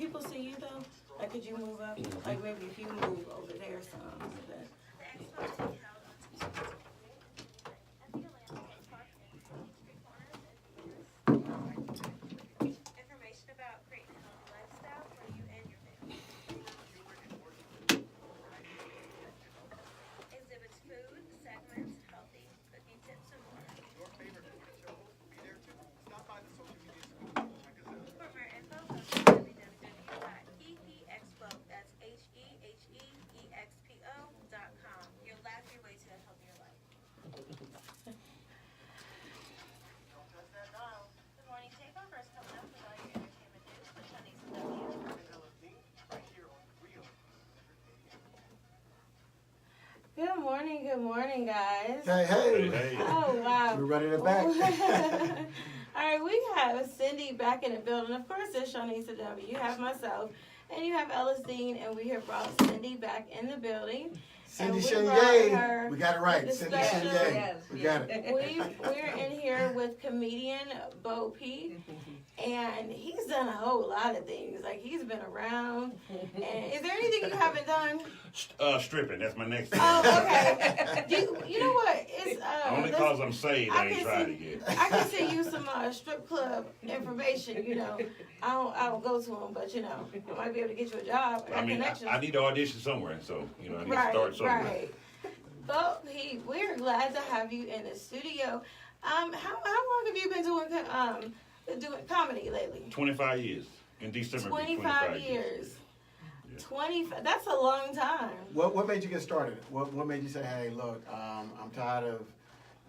people see you though? Like, could you move up? Like, maybe if you move over there some. Information about creating a healthy lifestyle for you and your family. Exhibits food, segments, healthy cooking tips, and more. Your favorite morning show host will be there too. Stop by the social media school. Check us out. For more info, go to www.heexpo, that's HEHEEXPO.com. You'll laugh your way to a healthier life. Don't touch that dial. The morning takeover is coming up with all your entertainment news with Shanice and W. Right here on Real. Good morning, guys. Hey, hey. Hey. Oh, wow. We're running it back. All right, we have Cindy back in the building. Of course, there's Shanice and W. You have myself, and you have Ellis Dean, and we have brought Cindy back in the building. Cindy And we brought Chenier. her We got it right. with the Cindy special- Chenier. We got it. We're in here with comedian Bo P, and he's done a whole lot of things. Like, he's been around. And is there anything you haven't done? Stripping. That's my next thing. Oh, okay. You know what? It's Only because I'm saved, I ain't tried it yet. I can send you some strip club information. You know, I don't go to them, but you know, I might be able to get you a job. I mean, connections. I need to audition somewhere, so I need to start somewhere. Right. But we're glad to have you in the studio. How long have you been doing comedy lately? 25 years. In December. 25 years. Yeah. 25. That's a long time. What made you get started? What made you say, hey, look, I'm tired of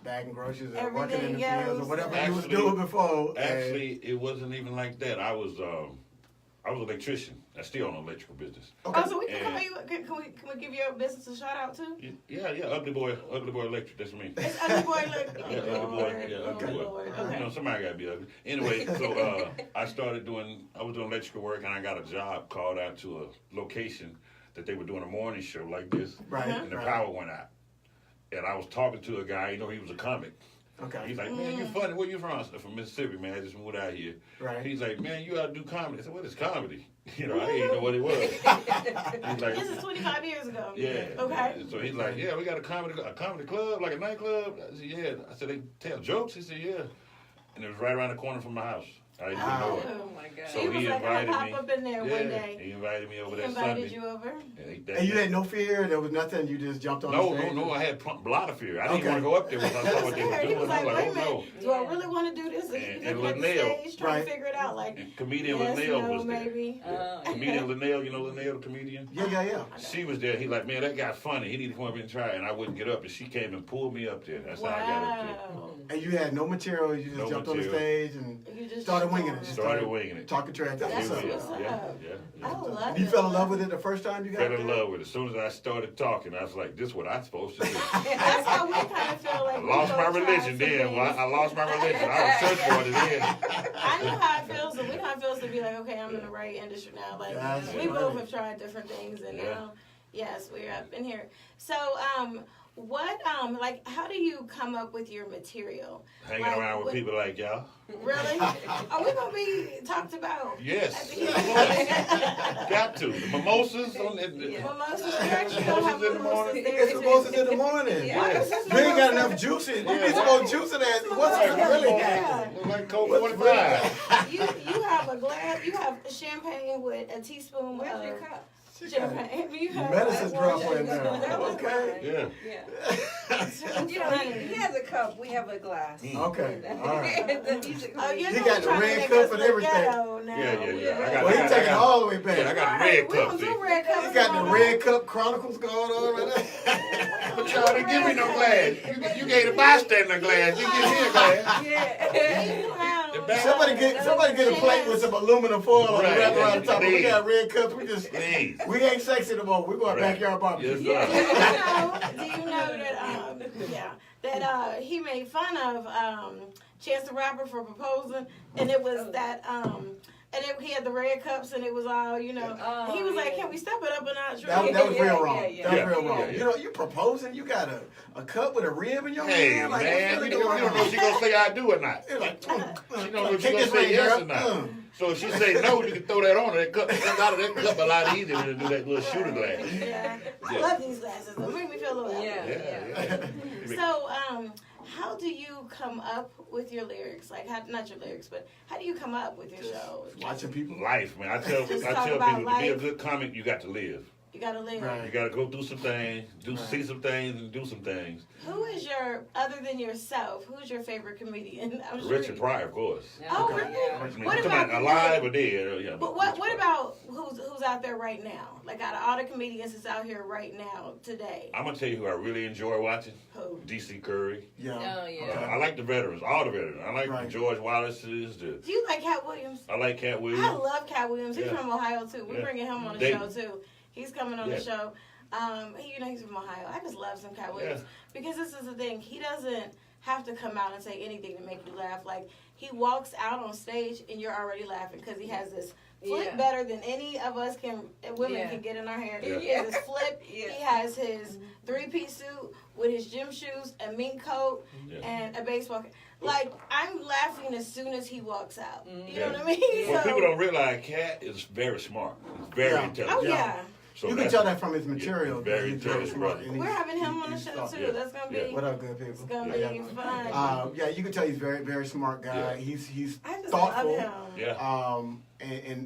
bagging groceries or working in the Everything fields or else. whatever you was Actually- doing before? and- Actually, it wasn't even like that. I was an electrician. I still own an electrical business. Okay. Oh, so we can And- call you. Can we give your business a shout out too? Yeah, Ugly Boy Electric. That's me. It's Ugly Boy. Look. Yeah, Ugly Boy. Yeah, Ugly Boy. Lord. You Okay. know, somebody gotta be ugly. Anyway, so I was doing electrical work, and I got a job called out to a location that they were doing a morning show like this, Right. and the power went out. And I was talking to a guy, he was a comic. Okay. He's like, man, you funny. Where you from? I said, from Mississippi, man. I just moved out here. Right. He's like, man, you ought to do comedy. I said, what is comedy? I didn't know what it was. He's like, This is 25 years ago. yeah. Okay. So he's like, yeah, we got a comedy club, like a nightclub. I said, yeah. I said, they tell jokes? He said, yeah. And it was right around the corner from my house. I didn't even know it. Oh my God. So he was he like, I'll invited pop me. up in there one day. He invited me over He that invited Sunday. you over. And you had no fear? There was nothing? You just jumped on the stage? No. I had a lot of fear. I didn't Okay. want to go up there because I saw what they were He doing. was I like, was wait a like, oh minute, no. do I really want to do this? And And he's looking at the Linnell, stage trying right. to figure it out. Like, And comedian yes, Linnell no, was there. maybe. Comedian Linnell, you know Linnell, the comedian? Yeah. She was there. He like, man, that guy funny. He need to come up and try it. And I wouldn't get up. And she came and pulled me up there. That's how I got up there. Wow. And you had no material? You just No jumped on the material. stage and You just started jumped winging on it? Started winging it. Talking trash. That's That's what's what's up. up. Yeah. I love You it. fell in love with it the first time you got Fell there? in love with it. As soon as I started talking, I was like, this is what I'm supposed to do. That's how we kind of feel like I we lost go my try religion some then. things. Well, I lost my religion. I was searching for it then. I know how it feels, and we know how it feels to be like, okay, I'm in the right industry now. Like, That's we right. both have tried different things, and Yeah. now, yes, we're up in here. So, how do you come up with your material? Hanging Like, around with what- people like y'all. Really? Are we gonna be talked about? Yes. At the end? Got to. The mimosas on the, Mimosas, we actually don't have Mimosas in the mimosas morning. there. It's mimosas in the morning. Yeah. Why is this You ain't got mimosa- enough juice in. You need some more juice in that. What's it really got? Look like Coke What's 45. You have a glass. You have champagne with a teaspoon Where's your of cup? champagne. You have Medicine a drop glass in there. of Okay. Yeah. Yeah. You know, he has a cup. We have a glass. Okay. All right. Oh, He you're got the trying to red make cup us and look everything. ghetto now. Yeah. Well, he taking it all the way back. Yeah, I got a Right, red we cup, don't see. do red cups. He got the no red cup Chronicles going on right there. But y'all didn't give me no glass. You gave the bystander a glass. You give me a glass. Yeah. You have- The back- Somebody get a plate with some aluminum foil on Right, it wrapped around the top. We please. got red cups. Please. We ain't sexy no more. We going Right. backyard barbecue. Yes, sir. Do you know that he made fun of Chance the Rapper for proposing, and it was that he had the red cups, and it was all he was like, "Can we step it up a notch?" That was real wrong. Yeah. That was real wrong. Yeah. You know, you proposing, you got a cup with a rib in your Hey, hand. Like, man, what's you really don't know if she gonna say I do or not. You're like, She don't know if she kick gonna this say thing, yes girl. or not. So if she say no, you can throw that on her. That cup comes out of that cup a lot easier than to do that little shooter glass. Yeah. I Yeah. love these glasses. They make me feel a little Yeah. So, how do you come up with your lyrics? Like, not your lyrics, but how do you come up with your show? Watching people. Life, man. I tell Just people talk to about be a life. good comic, you got to live. You gotta live. Right. You got to go through some things, see some things, and do some things. Who is other than yourself, who's your favorite comedian? I'm sure Richard Pryor, of course. Oh, Okay. really? Yeah. I mean, What talking about alive today? or dead? Yeah, But what about who's out there right now? Like out of all the comedians that's out here right now today, I'm gonna tell you who I really enjoy watching. who? DC Curry. Yeah. Oh, yeah. I like the veterans, all the veterans. I like Right. the George Wallace's. Do you like Cat Williams? I like Cat I Williams. love Cat Williams. He's Yeah. from Ohio too. We're Yeah. bringing him on the Dayton. show too. He's coming on Yeah. the show. He's from Ohio. I just love some Cat Williams because this is the thing. He doesn't have to come out and say anything to make you laugh. Like he walks out on stage and you're already laughing because he has this flip Yeah. better than any of us women Yeah. can get in our hair. Yeah. He has his flip. Yeah. He has his 3-piece suit with his gym shoes, a mink coat, Yeah. and a baseball cap. Like I'm laughing as soon as he walks out. You know Yeah. what I mean? What So- people don't realize, Cat is very smart. He's very Yeah. intelligent. Oh Yeah. yeah. So You can that's- tell that from his material. Yeah, very He's very intelligent smart, brother. and We're he's- having him on the he's show thought- too. yeah. That's gonna Yeah. be. What up, good people? It's gonna Yeah, be yeah. fun. Yeah, you can tell he's very, very smart guy. Yeah. He's I just thoughtful. love him. Yeah.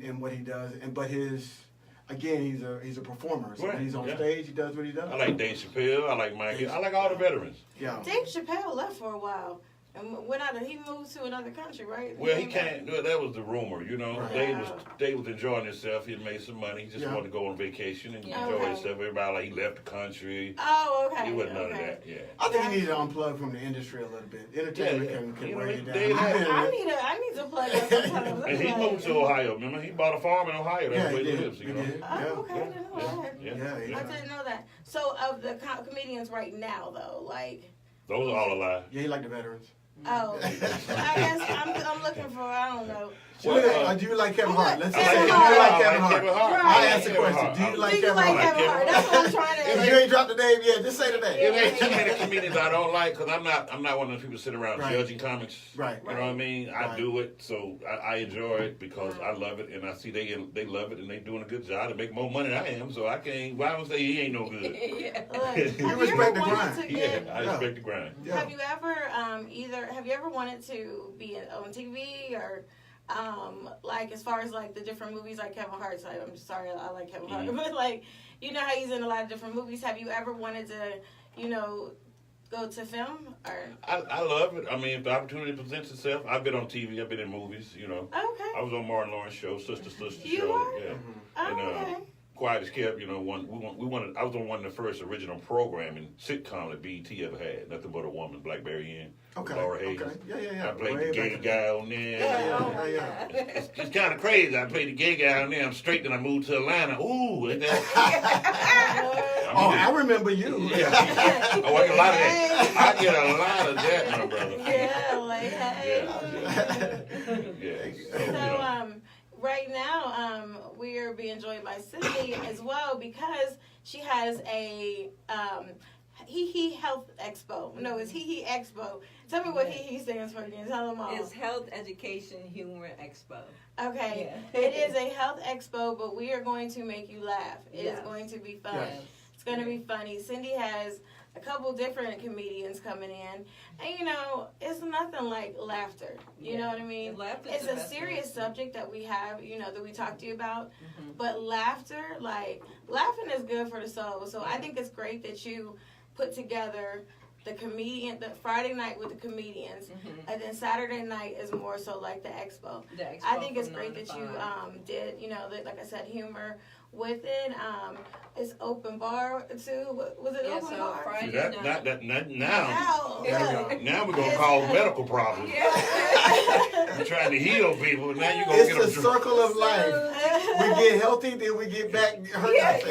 In what he does, but he's a performer. So Right, when he's on yeah. stage, he does what he does. I like Dave Chappelle. I like Mikey. I like all the veterans. Yeah. Dave Chappelle left for a while and went out. He moved to another country, right? Well, he came back. can't. Well, that was the rumor, you know. Right. Dave was enjoying himself. He had made some money. He just Yeah. wanted to go on vacation and Yeah. enjoy Okay. himself. Everybody like he left the country. Oh, okay. He wasn't none of okay. that. Yeah. I think he needed to unplug from the industry a little bit. Entertainment Yeah, yeah. can You know, weigh it down. Dave had- I need to plug that sometimes. And he moved to Ohio. Remember, he bought a farm in Ohio. That's Yeah, where he he did. lives. You He know. did. Oh, Yeah. okay. I didn't know that. Yeah. Yeah. I didn't know that. So, of the comedians right now, though, like, Those are all alive. Yeah, he liked the veterans. oh, I guess I'm looking for, I don't know. Well, Do you like Kevin Hart? Let's I say like do you Kevin like Hart. Kevin Hart? Right. I asked the question. Do you like Do you Kevin like Hart? Kevin Hart? That's what I'm trying If to. you ain't dropped the name yet, just say the name. It ain't too many comedians I don't like because I'm not one of those people that sit around Right. judging comics. Right. You know what I mean? I Right. do it, so I enjoy it because I love it, and I see they love it, and they doing a good job. They make more money than I am, so I can't. Why would I say he ain't no good? Yeah. Look, have you respect ever the wanted grind. to Yeah, get? I respect the grind. Yeah. Have you ever have you ever wanted to be on TV or like as far as like the different movies like Kevin Hart's? I'm sorry, I like Kevin Hart, but like you know how he's in a lot of different movies. Have you ever wanted to go to film or? I love it. I mean, if the opportunity presents itself, I've been on TV, I've been in movies. You know, Okay. I was on Martin Lawrence show, Sister You show. are? Yeah. Oh, And, okay. Quiet as Kept, you know, we wanted. I was on one of the first original programming sitcom that BET ever had. Nothing But a Woman, Blackberry Inn. Okay. Laura Hayes. Okay. Yeah. I played Way the gay back. guy on there. Yeah. It's kind of crazy. I played the gay guy on there. I'm straight, then I moved to Atlanta. Ooh, ain't that? Oh, I remember you. Yeah. Oh, I get a lot of that. I get a lot of that, my brother. Yeah, like hey. Yeah. So, So, right now, we are being joined by Cindy as well because she has a He Health Expo. No, it's He Expo. Tell me what He stands for again. Tell them all. It's Health Education Humor Expo. Okay. Yeah. It is a health expo, but we are going to make you laugh. It is Yes. going to be fun. Yes. It's going to be funny. Cindy has a couple different comedians coming in. And, you know, it's nothing like laughter. You know what I mean? Laughter's It's the a best serious medicine. subject that we have, you know, that we talk to you about. Mhm. But laughter, like, laughing is good for the soul. So I think it's great that you put together the Friday night with the comedians, Mhm. and then Saturday night is more so like the expo. The expo I think it's from great 9 to that you 5. did, you know, like I said, humor with it. It's open bar too. Was it Yeah, open so bar? Friday that night. now. Now, Yeah. Now we're gonna cause medical problems. We're trying to heal people. Now you're gonna It's get the them. circle of life. We get healthy, then we get back hurt.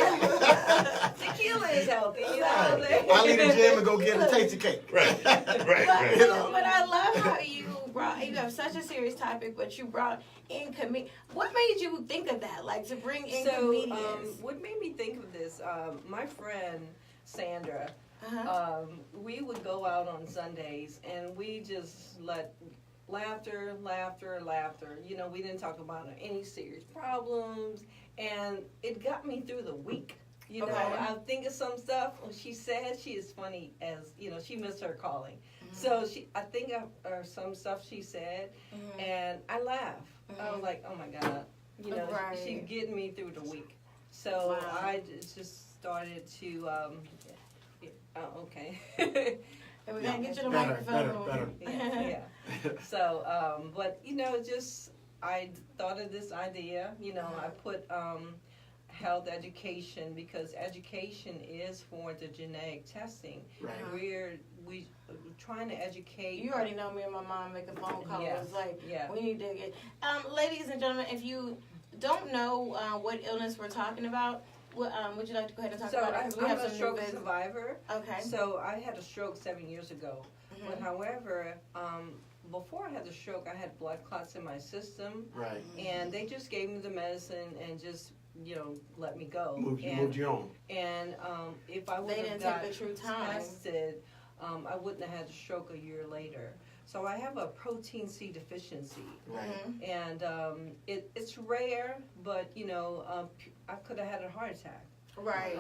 Tequila is healthy, you know what I'm I saying? leave the gym and go get a tasty cake. Right. But, You know? but I love how you have such a serious topic, but you brought in What made you think of that? Like to bring in So, comedians? what made me think of this? My friend Sandra, Uh-huh. we would go out on Sundays and we just let laughter, laughter, laughter. You know, we didn't talk about any serious problems, and it got me through the week. You know, Okay. I think of some stuff she said. She is funny as, you know, she missed her calling. So I think of some stuff she said, and I laugh. I was like, oh my God, you know, Right. she's getting me through the week. So Wow. I just started to, okay. And we're gonna get you the Better, microphone. better. yeah. So, but you know, just I thought of this idea. You know, I put health education because education is for the genetic testing. Right. We trying to educate. You already know me and my mom make a phone call. Yes. It's like, Yeah. we need to get. Ladies and gentlemen, if you don't know what illness we're talking about, would you like to go ahead and talk So about it? 'Cause we I'm have a some new stroke business. survivor. Okay. So I had a stroke 7 years ago. But however, before I had the stroke, I had blood clots in my system, Right. and they just gave me the medicine and just, you know, let me go. Moved you on. And if I would They have didn't got take the true time. tested, I wouldn't have had a stroke a year later. So I have a protein C deficiency, Right. Mhm. and it's rare, but you know, I could have had a heart attack. Right.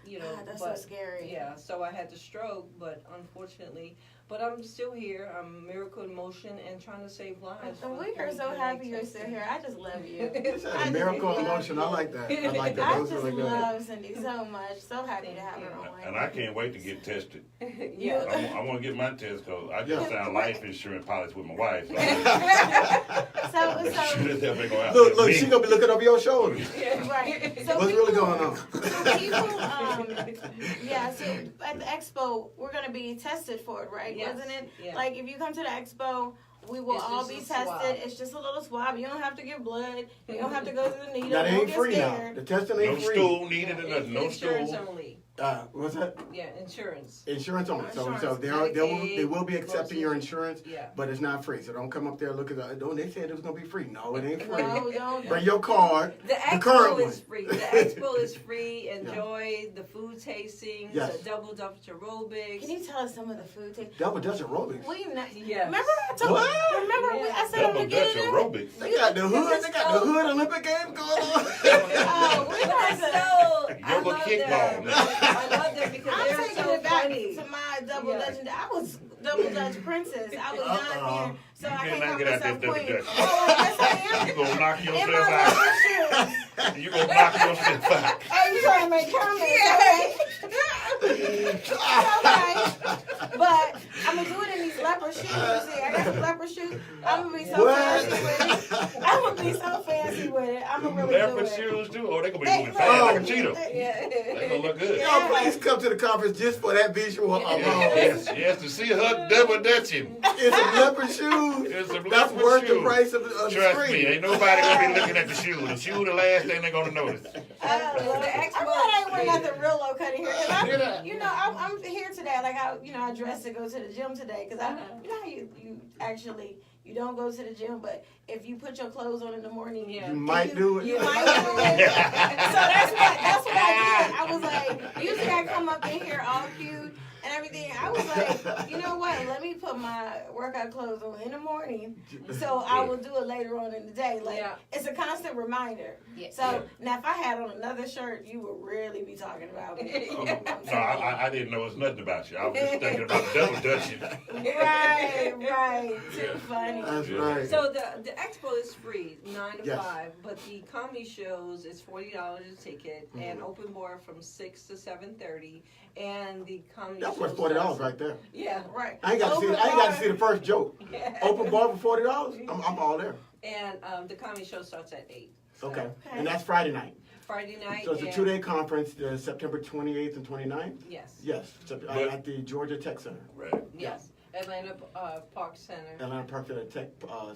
You know, God, that's but, so scary. Yeah, so I had the stroke, but unfortunately, but I'm still here. I'm Miracle in Motion and trying to save lives. And for- we are for so genetic happy you're testing. still here. I just love you. It's I a miracle just emotion. I love like that. I like that. I That was just really good. love Cindy so much. So happy to have her on. And I can't wait to get tested. Yeah. I want to get my test because I just Yeah. signed life insurance policy with my wife. So So, sure as hell they gonna out Look, me. she gonna be looking over your shoulder. right. So What's really going on? So people, yeah. So at the expo, we're gonna be tested for it, right? Yes. Wasn't it? Yeah. Like if you come to the expo, we will It's all just be a tested. swab. It's just a little swab. You don't have to give blood. You don't have to go to the needle. That Don't ain't get free now. scared. The testing No ain't free. stool needed or nothing. No Insurance stool. only. What's that? Yeah, insurance. Insurance only. So Insurance. they will be accepting your insurance, Yeah. but it's not free. So don't come up there looking. Don't they said it was gonna be free? No, it ain't free. No, don't. Bring your card. The current expo one. is free. The expo is free. Enjoy the food tastings, Yes. the double temperature aerobics. Can you tell us some of the food taste? Double Dutch aerobics. We not. Yes. Remember I told What? you. Remember I said I'm Double gonna get Dutch it in. aerobics. They got the hood. They got the hood Olympic game going on. Oh, we're Because gonna. I Yoga love kickball. them. I love them because I'm they're taking so it back funny. to my double Yeah. legend. I was double Dutch princess. I was not here, so You I better can't not call get out myself that double queen. Dutch. Oh, yes I You am. gonna knock In yourself my out. rubber shoes. You gonna knock yourself out. Oh, you trying to make comments? Okay. But I'm gonna do it in these leopard shoes. You see, I got some leopard shoes. I'm gonna be so fancy with it. I'm gonna be so fancy with it. I'm gonna really do Leopard it. shoes too. Oh, they gonna be They- moving fast like a Oh. cheetah. Yeah. They gonna look good. Yeah. Y'all please come to the conference just for that visual alone. Yes, yes, to see her double dutching. It's some leopard shoes. It's some That's leopard worth the shoes. price of the Trust screen. me, ain't nobody gonna be looking at the shoe. The shoe the last thing they gonna notice. I'm glad I ain't wearing nothing real low cut in here. 'Cause Did I? you know, I'm here today. Like I dressed to go to the gym today. Cause you know how you actually you don't go to the gym, but if you put your clothes on in the morning, Yeah. You might do it. You might do it. So that's what I did. I was like, usually I come up in here all cute and everything. I was like, you know what? Let me put my workout clothes on in the morning, so I will do it later on in the day. Like Yeah. it's a constant reminder. Yeah. So now, if I had on another shirt, you would really be talking about me. Oh, no, I didn't know it's nothing about you. I was just thinking about double dutching. Right. Too Yeah. funny. That's right. So the expo is free, 9 to Yes. 5, but the comedy shows is $40 a ticket and open bar from 6 to 7:30, and the comedy That's shows worth $40 right there. Yeah, Right. I ain't got to see the first joke. yeah. Open bar for $40. I'm all there. And the comedy show starts at 8. So Okay. And that's Friday night. Friday night. So it's a and- 2-day conference, September 28th and 29th. Yes. Yes, at the Georgia Tech Center, Right. Yes. Atlanta Park Center. Atlanta Park Tech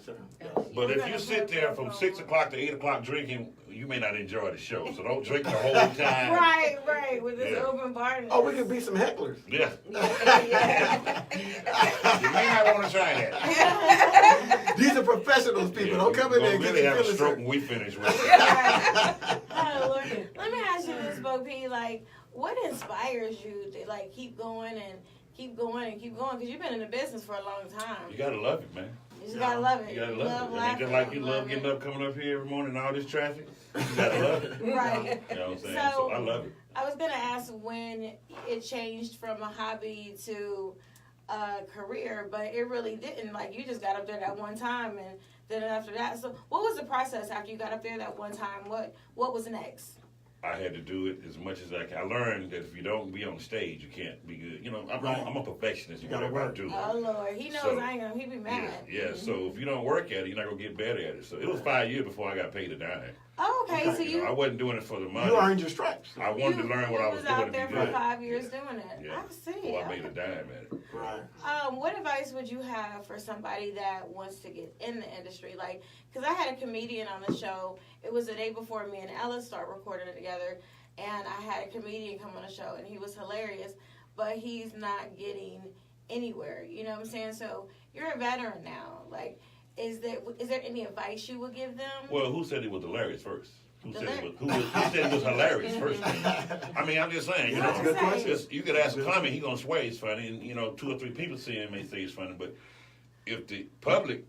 Center. Yes. But if you sit there from 6 o'clock to 8 o'clock drinking, you may not enjoy the show. So don't drink the whole time. Right. With this Yeah. open bar. Oh, we could be some hecklers. Yeah. Yeah. You may not want to try that. These are professionals, people. Don't come in there and We'll get really your have a feelings stroke hurt. when we finish with it. Oh, Lord. Let me ask you this, Bo P. Like, what inspires you to like keep going and keep going and keep going? Because you've been in the business for a long time. You gotta love it, man. You just gotta love it. You gotta love it. I mean, laughing. just like you love Love getting it. up, coming up here every morning, and all this traffic. You gotta love it. Right. You know what I'm saying? So- So I love it. I was gonna ask when it changed from a hobby to a career, but it really didn't. Like, you just got up there that one time, and then after that. So, what was the process after you got up there that one time? What was next? I had to do it as much as I can. I learned that if you don't be on stage, you can't be good. You know, I'm a perfectionist in You gotta whatever I work. do. Oh Lord, he knows So- I ain't gonna. He be mad. Yeah. So if you don't work at it, you're not gonna get better at it. So it was 5 years before I got paid a dime. Oh, okay. So You know, I you wasn't doing it for the money. You earned your stripes. I wanted to learn what I was doing out to there be for good. 5 years doing it. Yeah. I see. Before I made a dime at it. Right. What advice would you have for somebody that wants to get in the industry? Like, because I had a comedian on the show. It was the day before me and Ella started recording it together, and I had a comedian come on the show, and he was hilarious, but he's not getting anywhere. You know what I'm saying? So you're a veteran now. Like, is there any advice you would give them? Well, who said it was hilarious first? Who said Hilarious. who said it was hilarious first? I mean, I'm just saying, you That's know, a good question. you could ask a comic, he gonna swear it's funny, and you know, 2 or 3 people see him may say it's funny, but if the public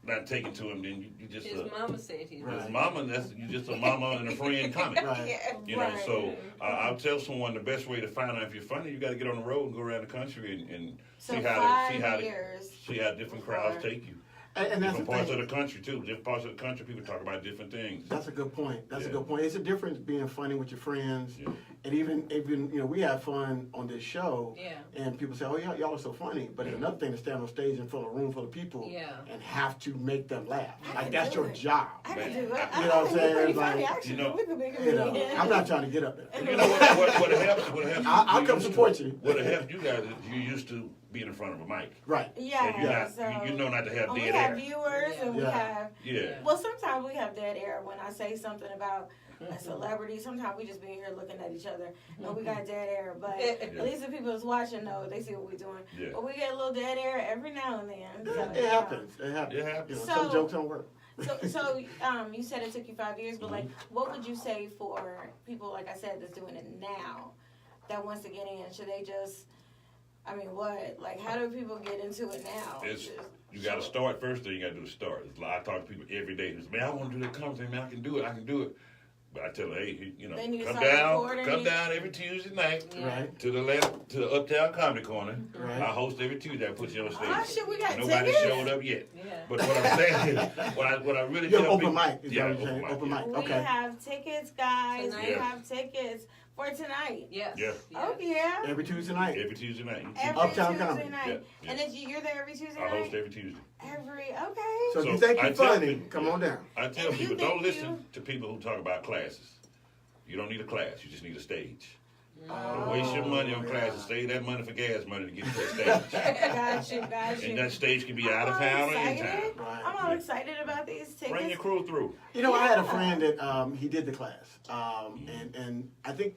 not taking to him, then you just His mama said he's Right. his mama. You just a mama and a friend comic. Right. You know, Right. so I'll tell someone the best way to find out if you're funny, you got to get on the road and go around the country and So see 5 years. how different crowds take you. And that's the Different parts thing. of the country too. Different parts of the country, people talk about different things. That's a good point. That's a Yeah. good point. It's a difference being funny with your friends, Yeah. and even you know, we have fun on this show, Yeah. and people say, "Oh, y'all are so funny," but it's another thing to stand on stage in front of a room full of people, Yeah. and have to make them laugh. I Like can that's do your it. job. I can Man, do it. you know what I'm I think we're saying? pretty Like, funny, actually. you know- We could be You know, comedians. I'm not trying to get up there. You know what helps? What helps? I'll you come used support to, you. What helps you guys is you used to being in front of a mic. Right. Yeah. And you're not, So, you know not to have and we dead have air. viewers, and we Yeah. have. Yeah. Well, sometimes we have dead air when I say something about a celebrity. Sometimes we just be here looking at each other, and we got dead air. But at least the people that's watching know, they see what we're doing. Yeah. But we get a little dead air every now and then. So, It happens. It happens. It happens. You know, So- some jokes don't work. So, you said it took you 5 years, but like, what would you say for people, like I said, that's doing it now, that wants to get in? Should they just, I mean, what? Like, how do people get into it now? You got to start first, then you got to do the start. I talk to people every day who say, "Man, I want to do that comedy, man. I can do it. But I tell them, hey, you know, They need to come start recording. down every Tuesday night Right. to the Uptown Comedy Corner. Right. I host every Tuesday. I put you on stage. Oh, shit, we got Nobody tickets? showed up yet. Yeah. But what I'm saying is, what I really You have tell open people, mic. Is yeah, what you're saying. Open mic. We Okay. have tickets, guys. Tonight? We Yeah. have tickets for tonight. Yes. Yeah. Oh, yeah. Every Tuesday night. every Tuesday night. Every Uptown Tuesday Comedy. night. Yeah, yeah. And then you're there every Tuesday I host night? every Tuesday. Okay. So if you So think I you're tell funny, people- come on down. I tell If you people, think don't listen you- to people who talk about classes. You don't need a class. You just need a stage. Oh. Don't waste your money on yeah. classes. Save that money for gas money to get to that stage. Got you. And that stage can be out of I'm all town or in excited. town. Right. I'm all excited about these tickets. Bring your crew through. You know, I had a Yeah. friend that he did the class, and I think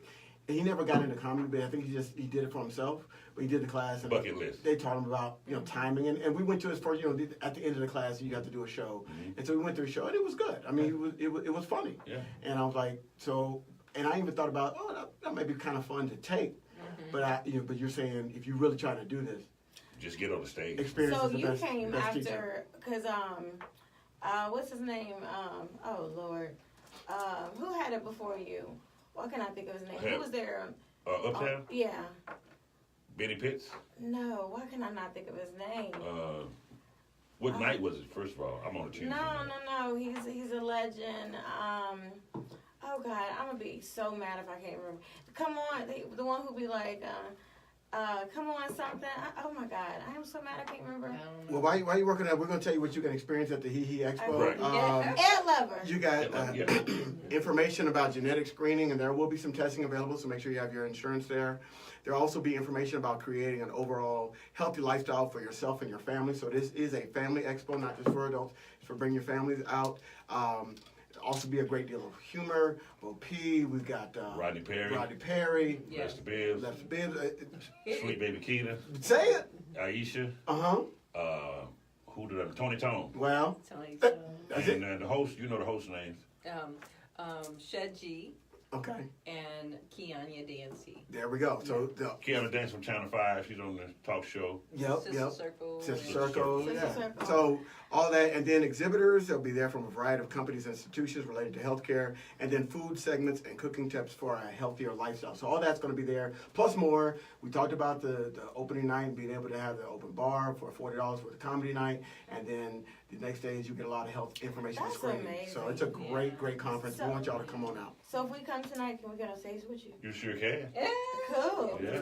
he never got into comedy, but I think he did it for himself. But he did the class, and Bucket list. they taught him about timing, and we went to his first. At the end of the class, you got to do a show, and so we went through a show, and it was good. I mean, it was funny, Yeah. and I was like, so, and I even thought about, that might be kind of fun to take, but but you're saying if you really try to do this, Just get on the stage. experience So is the you best, came best teacher. after, because, what's his name? Oh, Lord. Who had it before you? Why can't I think of his name? Who was there? Uptown, Yeah. Benny Pitts. No, why can I not think of his name? What night was it? First of all, I'm on a Tuesday. No. He's a legend. Oh God, I'm gonna be so mad if I can't remember. Come on, the one who be like, come on, something. Oh my God, I am so mad I can't remember. Well, while you working on it, we're going to tell you what you can experience at the Hee Hee Expo. Right. Ed Lover. You got Yeah. information about genetic screening, and there will be some testing available, so make sure you have your insurance there. There'll also be information about creating an overall healthy lifestyle for yourself and your family. So this is a family expo, not just for adults. It's for bringing your families out. Also be a great deal of humor. Bo P. We've got Rodney Perry. Yeah. Lester Bibbs, Lester Bibbs. Sweet Baby Keita, Say it. Aisha, who did that? Tony Tone. Well, Tony, that's it. And the host, you know the host names. Shed G. Okay. and Kianya Dancy. There we go. So Kiana Dance from Channel 5, she's on the talk show. Sister Circle. Sister and- Circle, Sister yeah. Circle. So all that, and then exhibitors, they'll be there from a variety of companies and institutions related to healthcare, and then food segments and cooking tips for a healthier lifestyle. So all that's going to be there, plus more. We talked about the opening night, being able to have the open bar for $40 for the comedy night, and then the next days you get a lot of health information That's screening. amazing. So it's a great conference. So- we want y'all to come on out. So if we come tonight, can we get on stage with you? You sure can. Yeah. Cool. Yeah.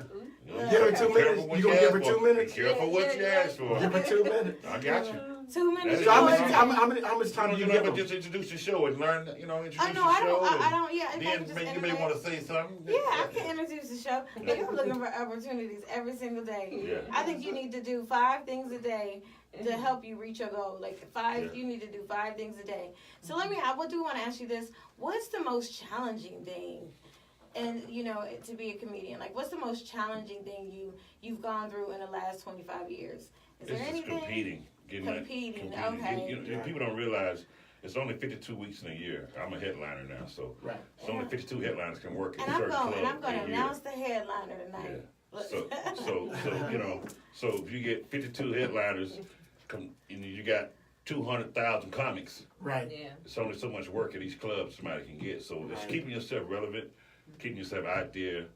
Give her 2 Be minutes. careful what You gonna give her ask 2 for. minutes? Be careful what you ask for. Give her 2 minutes. I got you. 2 minutes. That's So it. before- how much time do you know, give but them? just introduce the show and learn, introduce I know, the I show. don't, and I don't, yeah. if I Then could just you may interject. want to say something. Yeah, I can introduce the show. Like, I'm looking for opportunities every single day. Yeah. I think you need to do 5 things a day to help you reach your goal. Like Yeah. you need to do 5 things a day. So I do want to ask you this. What's the most challenging thing? And, to be a comedian, like what's the most challenging thing you've gone through in the last 25 years? Is It's there just anything? competing. Competing, okay. People don't realize it's only 52 weeks in a year. I'm a headliner now, so Right. it's only 52 headliners can work in And certain clubs. I'm going to in a year. announce the headliner tonight. Yeah. So if you get 52 headliners, and you got 200,000 comics. Right. Yeah. It's only so much work at each club somebody can get. So it's Right. keeping yourself relevant, keeping yourself out there.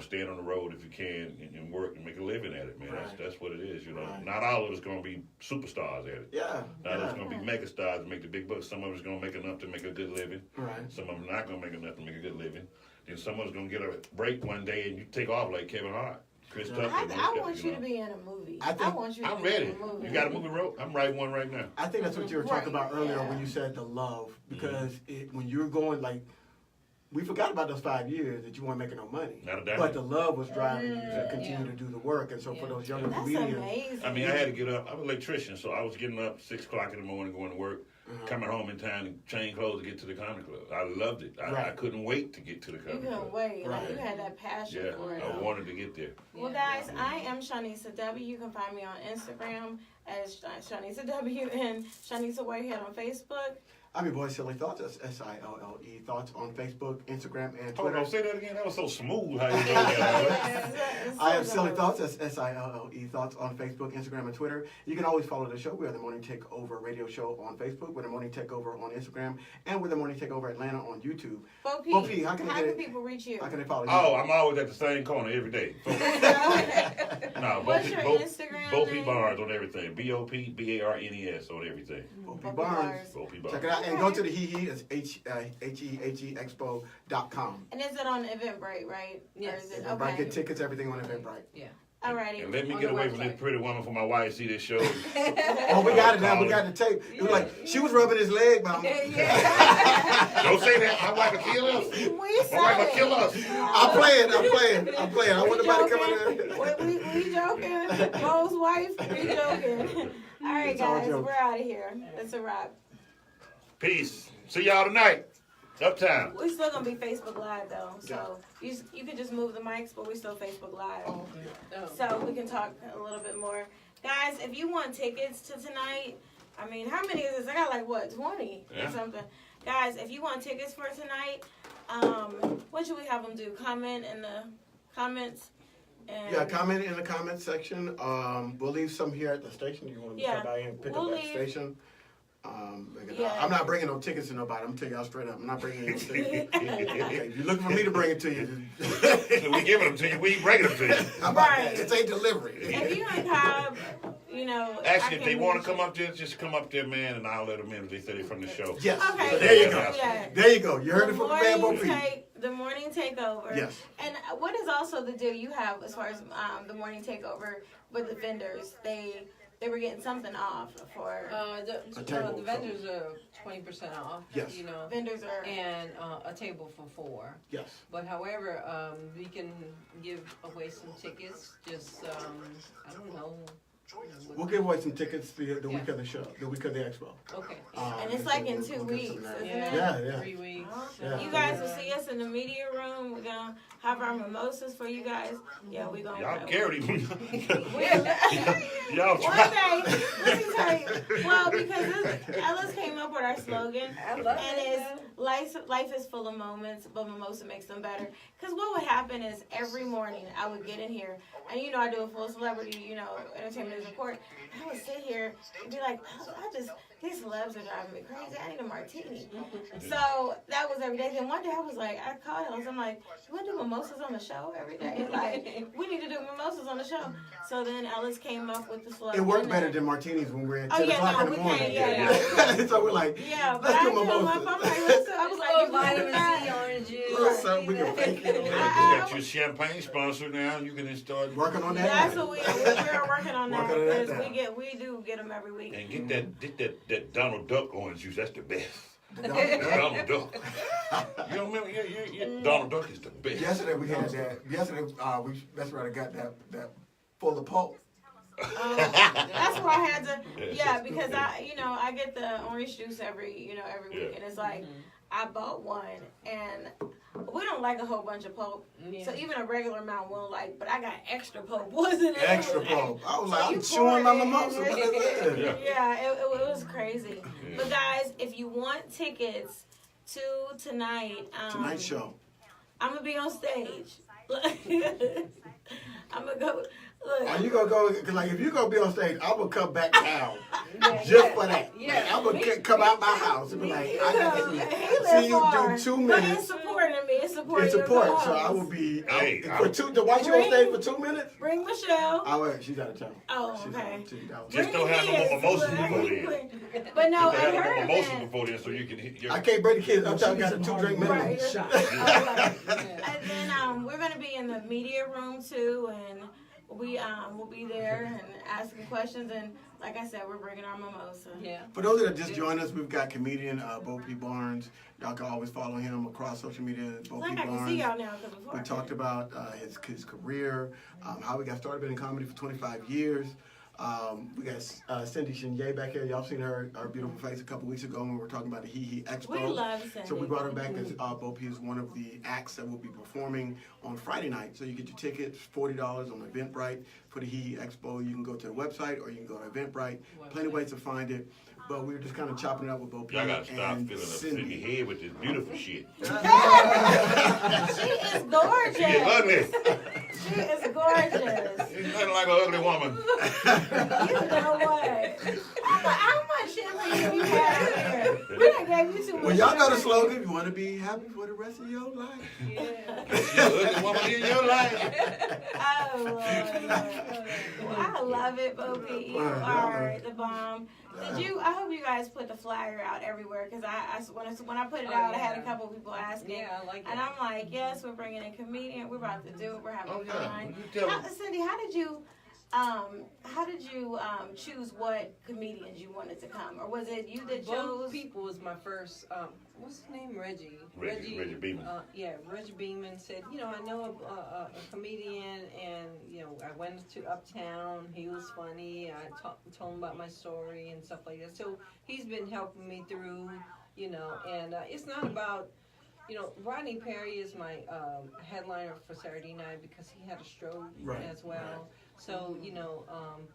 Staying on the road if you can and work and make a living at it, man. Right. That's what it is. Right. Not all of us gonna be superstars at it. Yeah. Not all of us Yeah. gonna be mega stars and make the big bucks. Some of us gonna make enough to make a good living. Right. Some of them not gonna make enough to make a good living. Then some of us gonna get a break one day and you take off like Kevin Hart, Chris Tucker. and those I guys, want you to be in a movie. I think- want you to I'm be ready. in a movie. You got a movie wrote? I'm writing one right now. I think that's what you were talking about earlier Yeah. when you said the love, because when you're going we forgot about those 5 years that you weren't making no money, Not a damn but thing. the love was driving you to Yeah. continue to do the work, and so for Yeah. those younger That's comedians, amazing. I mean, I had to get up. I'm an electrician, so I was getting up 6 o'clock in the morning, going to work, Uh-huh. coming home in time to change clothes to get to the comedy club. I loved it. I Right. couldn't wait to get to the You comedy couldn't club. wait. Like Right. you had that passion Yeah, for it. I wanted to get there. Well, guys, I am Shanisa W. You can find me on Instagram as Shanisa W. and Shanisa Whitehead on Facebook. I'm your boy Silly Thoughts. That's SILLE Thoughts on Facebook, Instagram, and Hold Twitter. on, say that again. That was so smooth. How you doing that? I am Silly Thoughts. That's SILLE Thoughts on Facebook, Instagram, and Twitter. You can always follow the show. We are the Morning Takeover Radio Show on Facebook. We're the Morning Takeover on Instagram, and we're the Morning Takeover Atlanta on YouTube. Bo P, Bo P, how can they get it? people reach you? How can they follow you? Oh, I'm always at the same corner every day. No, What's your Instagram Bo P name? Barnes on everything. BOPBARNES on everything. Bo P Bo P Barnes. Bo P Check Barnes. it out and go to the HeHe. It's HeHeExpo.com. And is it on Eventbrite, right? Yes. Or is it, Everybody okay. get tickets, everything on Eventbrite. Alrighty. And let me on get the away from website. this pretty woman for my wife to see this show. Oh, we got it now. We got the tape. It was like she was rubbing his leg, but Don't say that. My wife will kill us. We My wife will said kill it. us. I'm playing. I want nobody coming in. We joking. Bo's wife, we joking. All right, It's all guys, jokes. we're out of here. It's a wrap. Peace. See y'all tonight. Uptown. We're still gonna be Facebook Live though, so you can just move the mics, but we still Facebook Live, so we can talk a little bit more. Guys, if you want tickets to tonight, I mean, how many is this? I got like what, 20 or Yeah. something. Guys, if you want tickets for tonight, what should we have them do? Comment in the comments. And Yeah, comment in the comment section. We'll leave some here at the station. You want to Yeah. come by and pick We'll up at the leave. station? Yeah. I'm not bringing no tickets to nobody. I'm gonna tell y'all straight up. I'm not bringing you no tickets. Okay, if you're looking for me to bring it to you, So we giving them to you. We ain't bringing them to you. how about Right. that? It's a delivery. if you're in Cobb, Actually, I if they can want reach to come you. up there, just come up there, man, and I'll let them in if they say they're from the show. Yes. Okay, There you let's go. do that. There you go. You heard it from the man, Bo P. The morning takeover. Yes. And what is also the deal you have as far as the morning takeover with the vendors? They were getting something off for The table, vendors are 20% off. Yes. vendors are. And a table for 4. Yes. But however, we can give away some tickets. Just I don't know, We'll give away some tickets the week of the show, the week of the expo. Okay. And it's like in 2 weeks, isn't it? Yeah. 3 weeks. Yeah. You guys will see us in the media room. We're gonna have our mimosas for you guys. Yeah, we're gonna. Y'all carried him. One Y'all try. day, let me tell you. Well, because Ellis came up with our slogan, I love and it. it's life is full of moments, but mimosa makes them better. Because what would happen is every morning I would get in here, and you know I do a full celebrity, entertainment news report. I would sit here and be like, these celebs are driving me crazy. I need a martini. So that was every day. Then one day I was like, I called Ellis. I'm like, do we do mimosas on the show every day? Like, we need to do mimosas on the show. So then Ellis came up with the slogan. It worked better than martinis when we're at 10 yeah, o'clock no, in the we morning. can't, yeah. So we're like, Yeah, but let's I do knew mimosas. I'm like, listen, I was like, Oh, you vitamin can C, orange juice. Little something we can fake it. You got your champagne sponsor now. You can start Working on that. That's what we're working on that Working on that because we do get them every week. and get that Donald Duck orange juice. That's the best. Donald- Donald Duck. You don't remember? Donald Duck is the best. Yesterday we had that. Yesterday that's right. I got that full of pulp. That's why I had to, Yes, because I get the orange juice every week, and it's like I bought one, and we don't like a whole bunch of pulp, so even a regular amount we don't like. But I got extra pulp, wasn't it? Extra pulp. I was So like, you I'm chewing my pour it in mimosa. there. Look at that. Yeah, it was crazy. Yeah. But guys, if you want tickets to tonight, Tonight's show. I'm gonna be on stage. I'm gonna go. Look. Are you gonna go? Cause like if you gonna be on stage, I'm gonna come back down Yeah, just for that. Yeah. Like, I'm gonna come out my house and be like, I got to He see you far. do 2 But minutes. it's supporting me. It's supporting It's your support, cause. so I will be Hey, for two. To watch you on stage for 2 minutes. Bring Michelle. I will. She's out of town. Oh, She's okay. out. She's out. Just Bring don't the have no more kids. mimosas Look, before then. But no, You I can have heard no mimosas that. before then, so you can hit your. I can't bring the kids. I'm talking about a 2-drink minimum. Right. Shot. And then we're gonna be in the media room too, and we will be there and asking questions. And like I said, we're bringing our mimosa. Yeah. For those that just joined us, we've got comedian Bo P. Barnes. Y'all can always follow him across social media. Bo P. Like I can see Barnes. y'all now because before We talked about his career, how he got started in comedy for 25 years. We got Cindy Shinye back here. Y'all seen her beautiful face a couple weeks ago when we were talking about the Hee Expo. We love Cindy. So we brought her back as Bo P is one of the acts that will be performing on Friday night. So you get your tickets, $40 on Eventbrite for the Hee Expo. You can go to the website or you can go to Eventbrite. Plenty of ways to find it. But we were just kind of chopping it up with Bo P Y'all gotta stop and filling up in your head with this beautiful shit. She is gorgeous. She is ugly. She is gorgeous. It's nothing like an ugly woman. You know what? How much champagne you had here? We done gave you too much. Well, y'all know the champagne. slogan. You want to be happy for the rest of your life. You ugly woman in your life. Oh, Lord. Well, I love it, Bo P. You are the bomb. I hope you guys put the flyer out everywhere because when I put it out, I had a couple people asking. Yeah, I like it. And I'm like, yes, we're bringing in a comedian. We're about to do it. We're having Oh, yeah. fun. You tell How, them. Cindy, how did you choose what comedians you wanted to come, or was it you that Both chose? people was my first. What's his name? Reggie. Reggie Beeman. Yeah, Reggie Beeman said, I know a comedian, and I went to Uptown. He was funny. I told him about my story and stuff like that. So he's been helping me through, and it's not about. Rodney Perry is my headliner for Saturday night because he had a stroke as well. Right. So,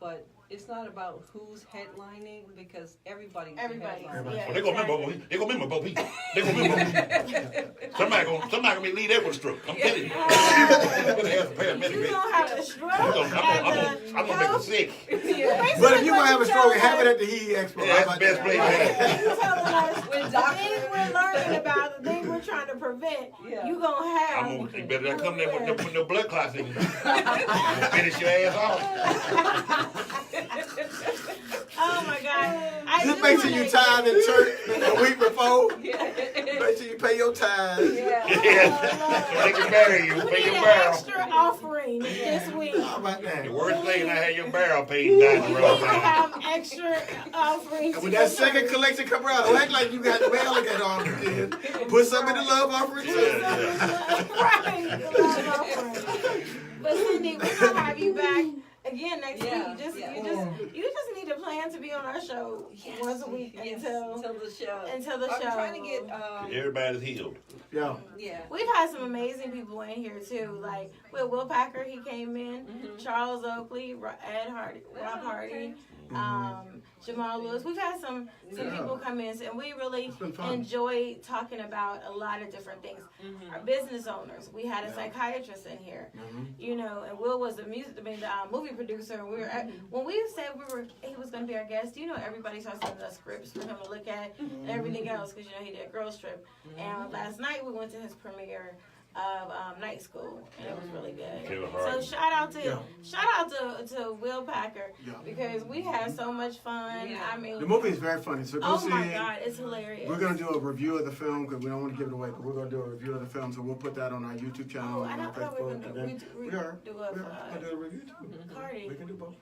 but it's not about who's headlining because everybody's Everybody. headlining. Yeah, Well, they gonna remember. They gonna remember Bo Peep. They gonna remember. Somebody gonna be leave that with a stroke. I'm telling you. I'm gonna have a paramedic. You don't have a stroke. I'm gonna make them sick. But if you're going to have a stroke, have it at the Hee Expo. Yeah, that's the best place to have it. You telling us With the doctors. things we're learning about, the things we're trying to prevent, Yeah. you gonna have. You better not come there with no blood clots in you. Finish your ass off. Oh my God! Just make sure you tithe in church a week before. Yeah. Make sure you pay your tithes. Yeah. Yeah. So they can bury you. We Pay need your an barrel. extra offering this week. How about that? The worst thing I had your barrel paid down the We road. need to have extra offerings. And when that second collection come around, don't act like you got the mail to get on again. Put some in the love offering too. Yeah. Right, the love offering. But Cindy, we're gonna have you back again next Yeah, week. yeah. You just need to plan to be on our show once a week until the show. the I'm show. trying to get Everybody's healed. Yeah. yeah. We've had some amazing people in here too, like Will Packer. He came in, Charles Oakley, Ed Hardy, Rob Hardy. Jamal Lewis. We've had some people come in, and we really enjoy talking about a lot of different things. Our business owners. We had a psychiatrist in here, you know, and Will was the movie producer. And we were when we said he was going to be our guest. You know, everybody started sending us scripts for him to look at and everything else because you know he did a girls trip. And last night we went to his premiere of Night School, and it was really good. So shout out to Will Packer because we had so much fun. Yeah. I mean, The movie is very funny, so go see it. Oh my God, it's hilarious. We're gonna do a review of the film because we don't want to give it away, but we're gonna do a review of the film, so we'll put that on our YouTube channel Oh, I and on don't know we're Facebook. gonna And then we are. do We're gonna do a review too. Cardi. We can do both.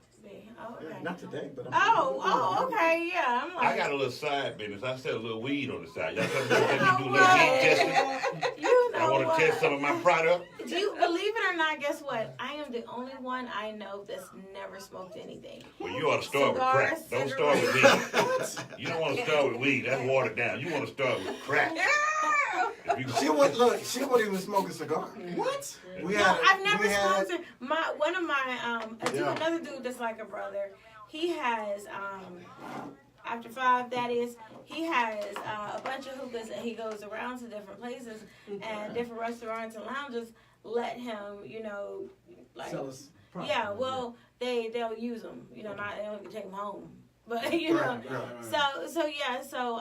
Oh, okay. Yeah, not today, but Okay, yeah. I'm like, I got a little side business. I sell a little weed on the side. Y'all come let me do a little weed testing. You know I want what? to test some of my product. Do you believe it or not? Guess what? I am the only one I know that's never smoked anything. Well, you ought to start with Cigars, crack. Don't start with weed. You don't want to start with weed. That's watered down. You want to start with crack. If you She wasn't even smoking cigar. What? I've never smoked it. One of my another dude that's like a brother. He has after 5, that is, he has a bunch of hookahs and he goes around to different places and different restaurants and lounges let him, you know, like Sell us product. yeah. Well, they'll use them, you know, not they don't take them home, but you know. So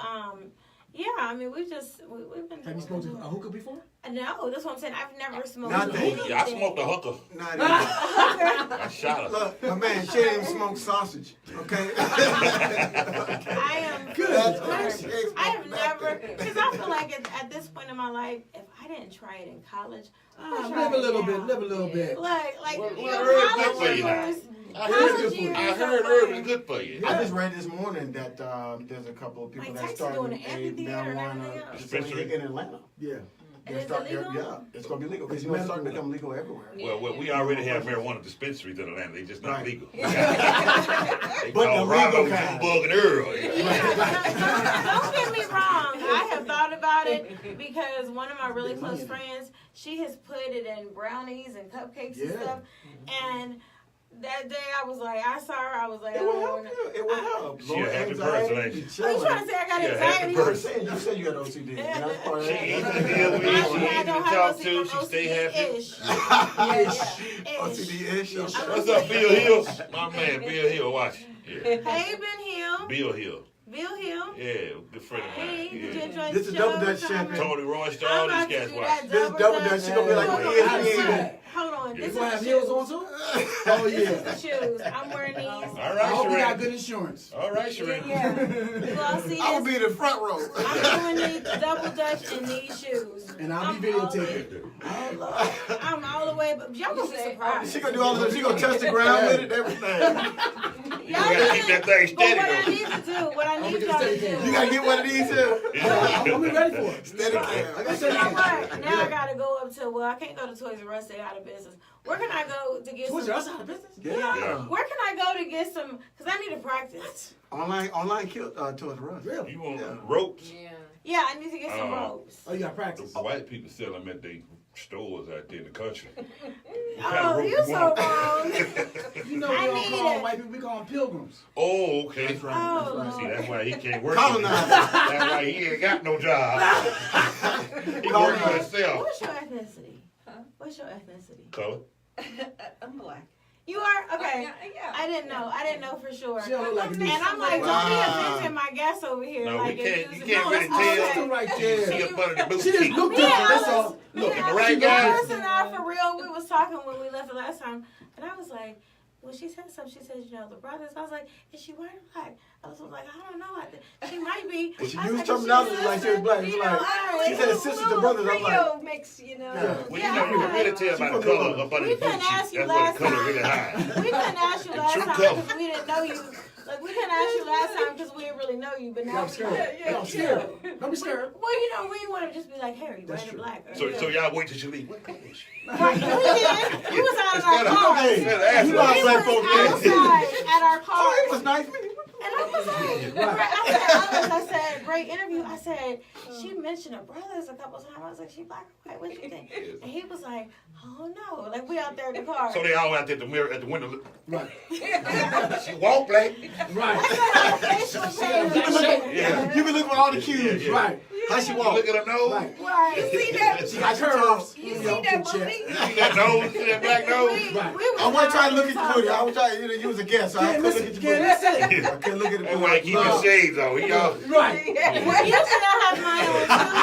yeah. I mean, we've been. Have you smoked a hookah before? No, that's what I'm saying. I've never smoked Not that- anything. Yeah, I smoked a hooker. Not even. I shot her. Look, my man, she didn't even smoke sausage. Okay. I am Good. I have never, because I feel like at this point in my life, if I didn't try it in college, Live a little bit. Like Well, you know, herb good college for you now. years. I College years. heard herb is good for you. I just read this morning that there's a couple of people Like that Texas started doing a an amphitheater and everything marijuana else. dispensary in Atlanta. Yeah. And it's illegal? Yeah, it's gonna be legal because it's starting to become legal everywhere. Well, we already have marijuana dispensaries in Atlanta. They just not Right. legal. They But call the Rondo, legal kind. Junebug, and Earl. Don't get me wrong. I have thought about it because one of my really close friends, she has put it in brownies and cupcakes and Yeah. stuff. And that day I was like, I saw her, I was like, It will help you. It will help. She a happy person, ain't she? You're Oh, you chilling. trying to say I got Yeah, anxiety? happy You said you got OCD. And that's part of She that. easy to deal with. She easy to talk to. She stay happy. OCD-ish. What's up, Bill Hill? My man, Bill Hill. Watch. Yeah. Hey, Ben Hill. Bill Hill. Bill Hill. Yeah, good friend of Hey, mine. did you Yeah. enjoy This the is show? Double Dutch champion. Tony Royster, I'm all about these to guys do watch. that This double dutch, she gonna be like Hold on, ESPN. hold on. You This gonna is have the heels shoes. on too? This Oh is yeah. the shoes. I'm wearing these. All I right, hope you got Sheree. good insurance. All right, Sheree. Yeah. You all see I will this? be in the front row. I'm doing these double dutch in these shoes. And I'll be I'm all videotaping. Oh, Lord. I'm all the way, but y'all gonna be surprised. She gonna do all of this. She gonna touch the ground with it, everything. You gotta keep that thing But steady, what I though. need to do, what I I'm need gonna y'all to get a do. You gotta get one of these too. I'm gonna be ready for it. Steady cam. I got You know steady what? Now I gotta go up to, well, I can't go to Toys R Us, they out of business. Where can I go to get Toys some? R Us out of business? Yeah. Where can I go to get some? Because I need to practice. Online killed Toys R Us. Really? You want Yeah. ropes? Yeah, I need to get some ropes. Oh, you got practice. The white people sell them at their stores out there in the country. Oh, you're so wrong. You know we I don't need call them it. white people, we call them pilgrims. Oh, okay. That's right. Oh, That's See, right. that's why he can't work. Colonizer. That's why he ain't got no job. He working for himself. What's your ethnicity? What's your ethnicity? Color. I'm black. You are? Okay. Yeah. I didn't know for sure. She don't look like a And niece. I'm like, don't Wow. be offending my guests over here. No, like, we can't- if you you can't was- really no, tell. it's Sister okay. right See there. up under the boot She just cheek. looked Yeah, different, that's I all. was- Look, yeah, right, yeah, guys? and I, for real, we was talking when we left the last time, and I was like, well, she said something. She said, you know, the brothers. I was like, is she white or black? I was like, I don't know. She might be. Well, she I was used like, terminology she's like she was black. you It's know, like, I- she said it's a sisters to little brothers. I'm like, Creole mix, you know. Yeah. Well, Yeah, you know, you can really tell by the She color up under We the boot couldn't cheek. ask you That's why last the color time. really high. We couldn't ask you The last true time color. because we didn't know you. Like, we didn't ask you last time because we didn't really know you, but now I'm we scared. Yeah, I'm scared. Don't be scared. Well, you know, we want to just be like, hey, are you That's wearing true. black? Or So y'all wait till she leave. What color is she? Right, we did. He was out of our Instead of- car. Hey, He instead of asking You know how her. black folks was is. outside at our car. Oh, he was nice. And I was like, I said, great interview. I said, she mentioned her brothers a couple times. I was like, she black or white? What you think? And he was like, oh no. Like, we out there in the car. So they all out there at the mirror, at the window. Right. She walk black. Right. Yeah. You been looking for all the cues. Yeah. Right. How she You walk? look at her nose. Right. Right. See that? She got curves. You see know, that good check. movie? You see that nose? See that black nose? Right. I wasn't trying to look at the booty. I was trying, you was a guest, so I couldn't look at your Can't booty. miss it. I couldn't look at the That's booty. why he keep his shades on. He all. Right. Well, usually I have mine on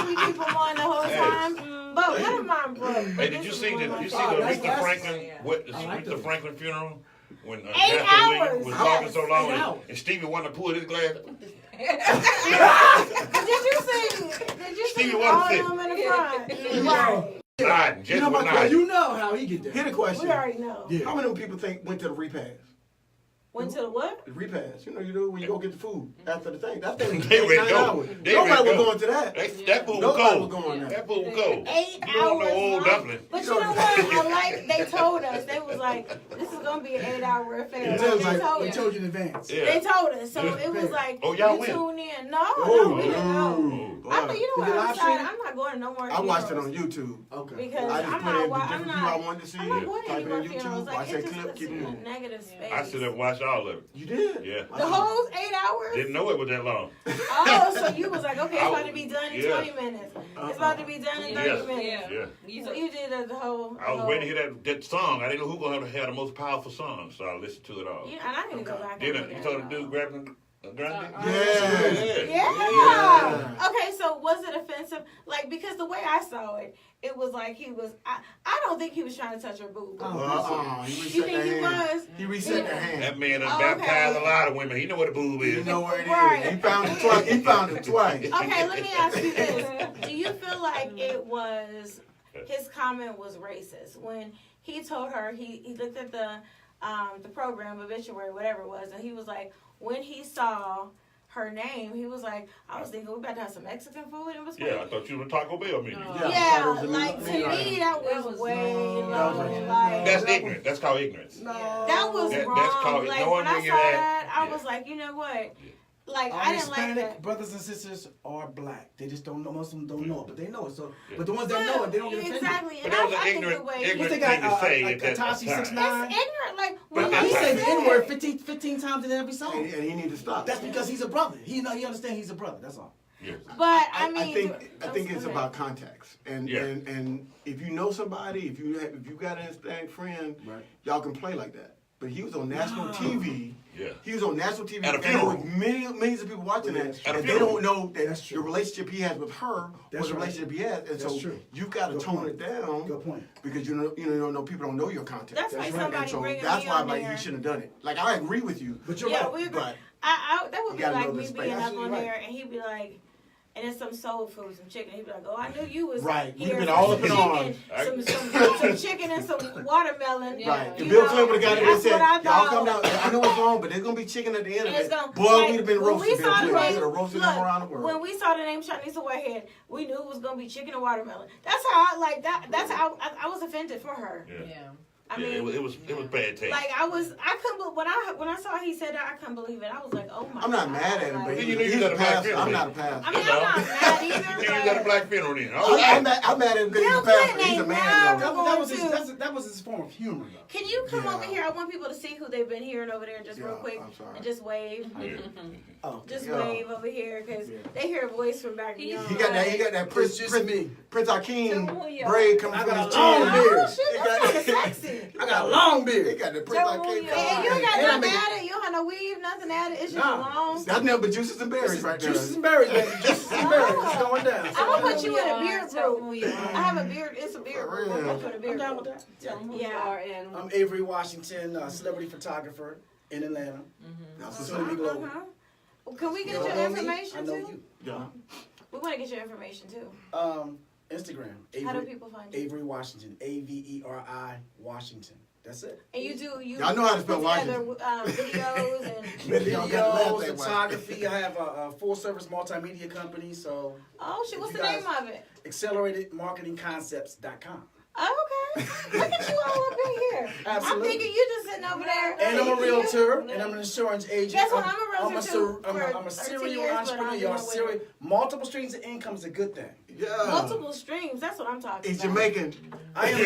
too. We keep them on the whole time. But one of mine broke. Hey, did you see the Oh, the that's- Aretha Franklin Yeah. what the I like Aretha that. Franklin funeral when 8 Jasper hours. Williams was talking so long 8 hours. and Stevie wanted to pull his glass. Did you Stevie see Wonder all of said- them in the front? Yeah. Right. Nodding, You Jesse know was my- nodding. You know how he get Here there. the question. We already know. Yeah. How many people went to the repass? Went to the what? The repass. You know you do when you go get the food after the thing. That's thing. They ready to 9 go. hours. They Nobody ready to was go. going to that. That fool was Nobody cold. was going there. That fool was cold. 8 You don't know hours old long. dumpling. But you know what? I like they told us. They was like, this is gonna be an 8-hour affair. It Like, was they like- told They us. told you in advance. Yeah. They told us. So Yeah. it was like, Oh, y'all you went? tune in. No, Oh, we didn't know. boy. I mean, you know Did what? you I'm live decided stream? I'm not going to no more. I watched it funerals on YouTube. Okay. because I just I'm put in not. the I'm different people not. I wanted to see. I'm not going to Type any it more in funerals. YouTube. Like Watch it that just clip. puts Keep you it in a moving. negative space. I should have watched all of it. You did. Yeah. The whole 8 hours. Didn't know it was that long. Oh, so you was like, okay, it's about to be done in Yeah. 20 minutes. It's about to be done in 30 Yes. minutes. Yeah. So you did the whole. I was waiting to hear that song. I didn't know who gonna have the most powerful song, so I listened to it all. Yeah, and I need to go back. Then and you look saw at the it. dude grabbing a gun. Yeah. Yeah. Okay, so was it offensive? Like, because the way I saw it, it was like he was. I don't think he was trying to touch her boob. He You reset think their he hand. was? He reset their hand. That man done Oh, baptized okay. a lot of women. He know what a boob You is. know where it is. Right. He found it twice. He found it twice. Okay, let me ask you this: do you feel like it was his comment was racist when he told her he looked at the program obituary, whatever it was, and he was like, when he saw her name, he was like, I was thinking we about to have some Mexican food in between. Yeah, I thought you were Taco Bell menu. Yeah, that was a like new- to me that was way low. Like That's ignorant. That's called ignorance. that was That's wrong. called Like knowing when I where saw you're at. that, I Yeah. was like, you know what? Like All I didn't like Hispanic that. brothers and sisters are black. They just don't know. Most of them don't know it, but they know it. So, Yeah. but the ones that know it, they don't get offended. Exactly, But and that was I an think ignorant, the way What ignorant they thing got? to say at that Takashi time. 6ix9ine. it's ignorant. Like But when that's He he said the said N word 15 times in every And, song. and he need to stop. That's because he's a brother. He understands he's a brother. That's all. Yes. But I mean, I think it's okay. about context, and Yeah. and if you know somebody, if you got an Hispanic friend, Right. y'all can play like that. But he was on national TV. Yeah. He was on national TV. At a and there funeral. were millions of people watching Yeah, that, that's At a and they funeral. don't know that That's true. the relationship he has with her That's was the right. relationship he has, and That's so true. you've got to Good tone point. it down. Good point. Because you know people don't know your context. That's like right. somebody And so bringing that's me why on like there. he shouldn't have done it. Like I agree with you, But you're Yeah, right. we agree. but That would You be gotta like know me the space. being up on Absolutely right. there, and he'd be like, and it's some soul food, some chicken. He'd be like, oh, I knew you was Right. We've here been for all some up in chicken, arms. some chicken and some watermelon. Yeah. right. You If Bill know, Clinton would have got it and that's said, what I y'all thought. come down. I know it's wrong, but there's gonna be chicken at the end of It's it. gonna- Boy, like, we'd have been when roasted. we Bill saw the Clinton. We'd name- have roasted look, him around the world. When we saw the name Shanisa Whitehead, we knew it was gonna be chicken and watermelon. That's how I like that. That's how I was offended for her. Yeah. I Yeah, mean, it was bad taste. like I couldn't when I saw he said that, I couldn't believe it. I was like, oh my. I'm not God. mad at him, but Like, You know you he's got a a black pastor. I'm family. not a pastor. I mean, I'm not mad either. You got a but- black funeral then. I'm mad at him because he's Bill a pastor. Clinton He's a ain't man, never though. That was his form of humor, though. Can you come Yeah. over here? I want people to see who they've been hearing over there just real Yeah, quick I'm sorry. and just wave. Yeah. Oh, Just Yeah. wave over here because Yeah. they hear a voice from back beyond. He got that Prince Akeem Jamuya. braid coming I from got his a long chin. beard. Oh shit, that's kind of sexy. I got a long He beard. got the Prince Akeem. And you ain't got And I nothing make- added. You don't have no weave, nothing added. It's just Nah. long. That's nothing but juices and berries right there. Juices and berries, baby. Juices and berries. It's going down. I'm gonna put you in a beard Tell group. me who you I are. have a beard. It's a beard group. I'm gonna put a beard group. Tell me who you Yeah. are and I'm Avery Washington, celebrity photographer in Atlanta. That's what's Soon to be global. Uh-huh. Can we You get don't your know me, I information know too? you. Yeah. We want to get your information too. Instagram. How do Avery, people find you? Avery Washington. AVERI Washington. That's it. And you Y'all know how to spell put together videos and Video, That way. photography. I have a full-service multimedia company, so oh shit, what's If the you name guys- of it? acceleratedmarketingconcepts.com. Oh, okay. Look at you all up in here. I'm Absolutely. thinking you just sitting over there. And I'm a You- realtor, and I'm an insurance agent. Guess what? I'm a realtor too, I'm for a 13 serial years, but I don't entrepreneur. do no women. Multiple streams of income is a good thing. Yeah. Multiple streams. That's what I'm talking He's about. Jamaican. I am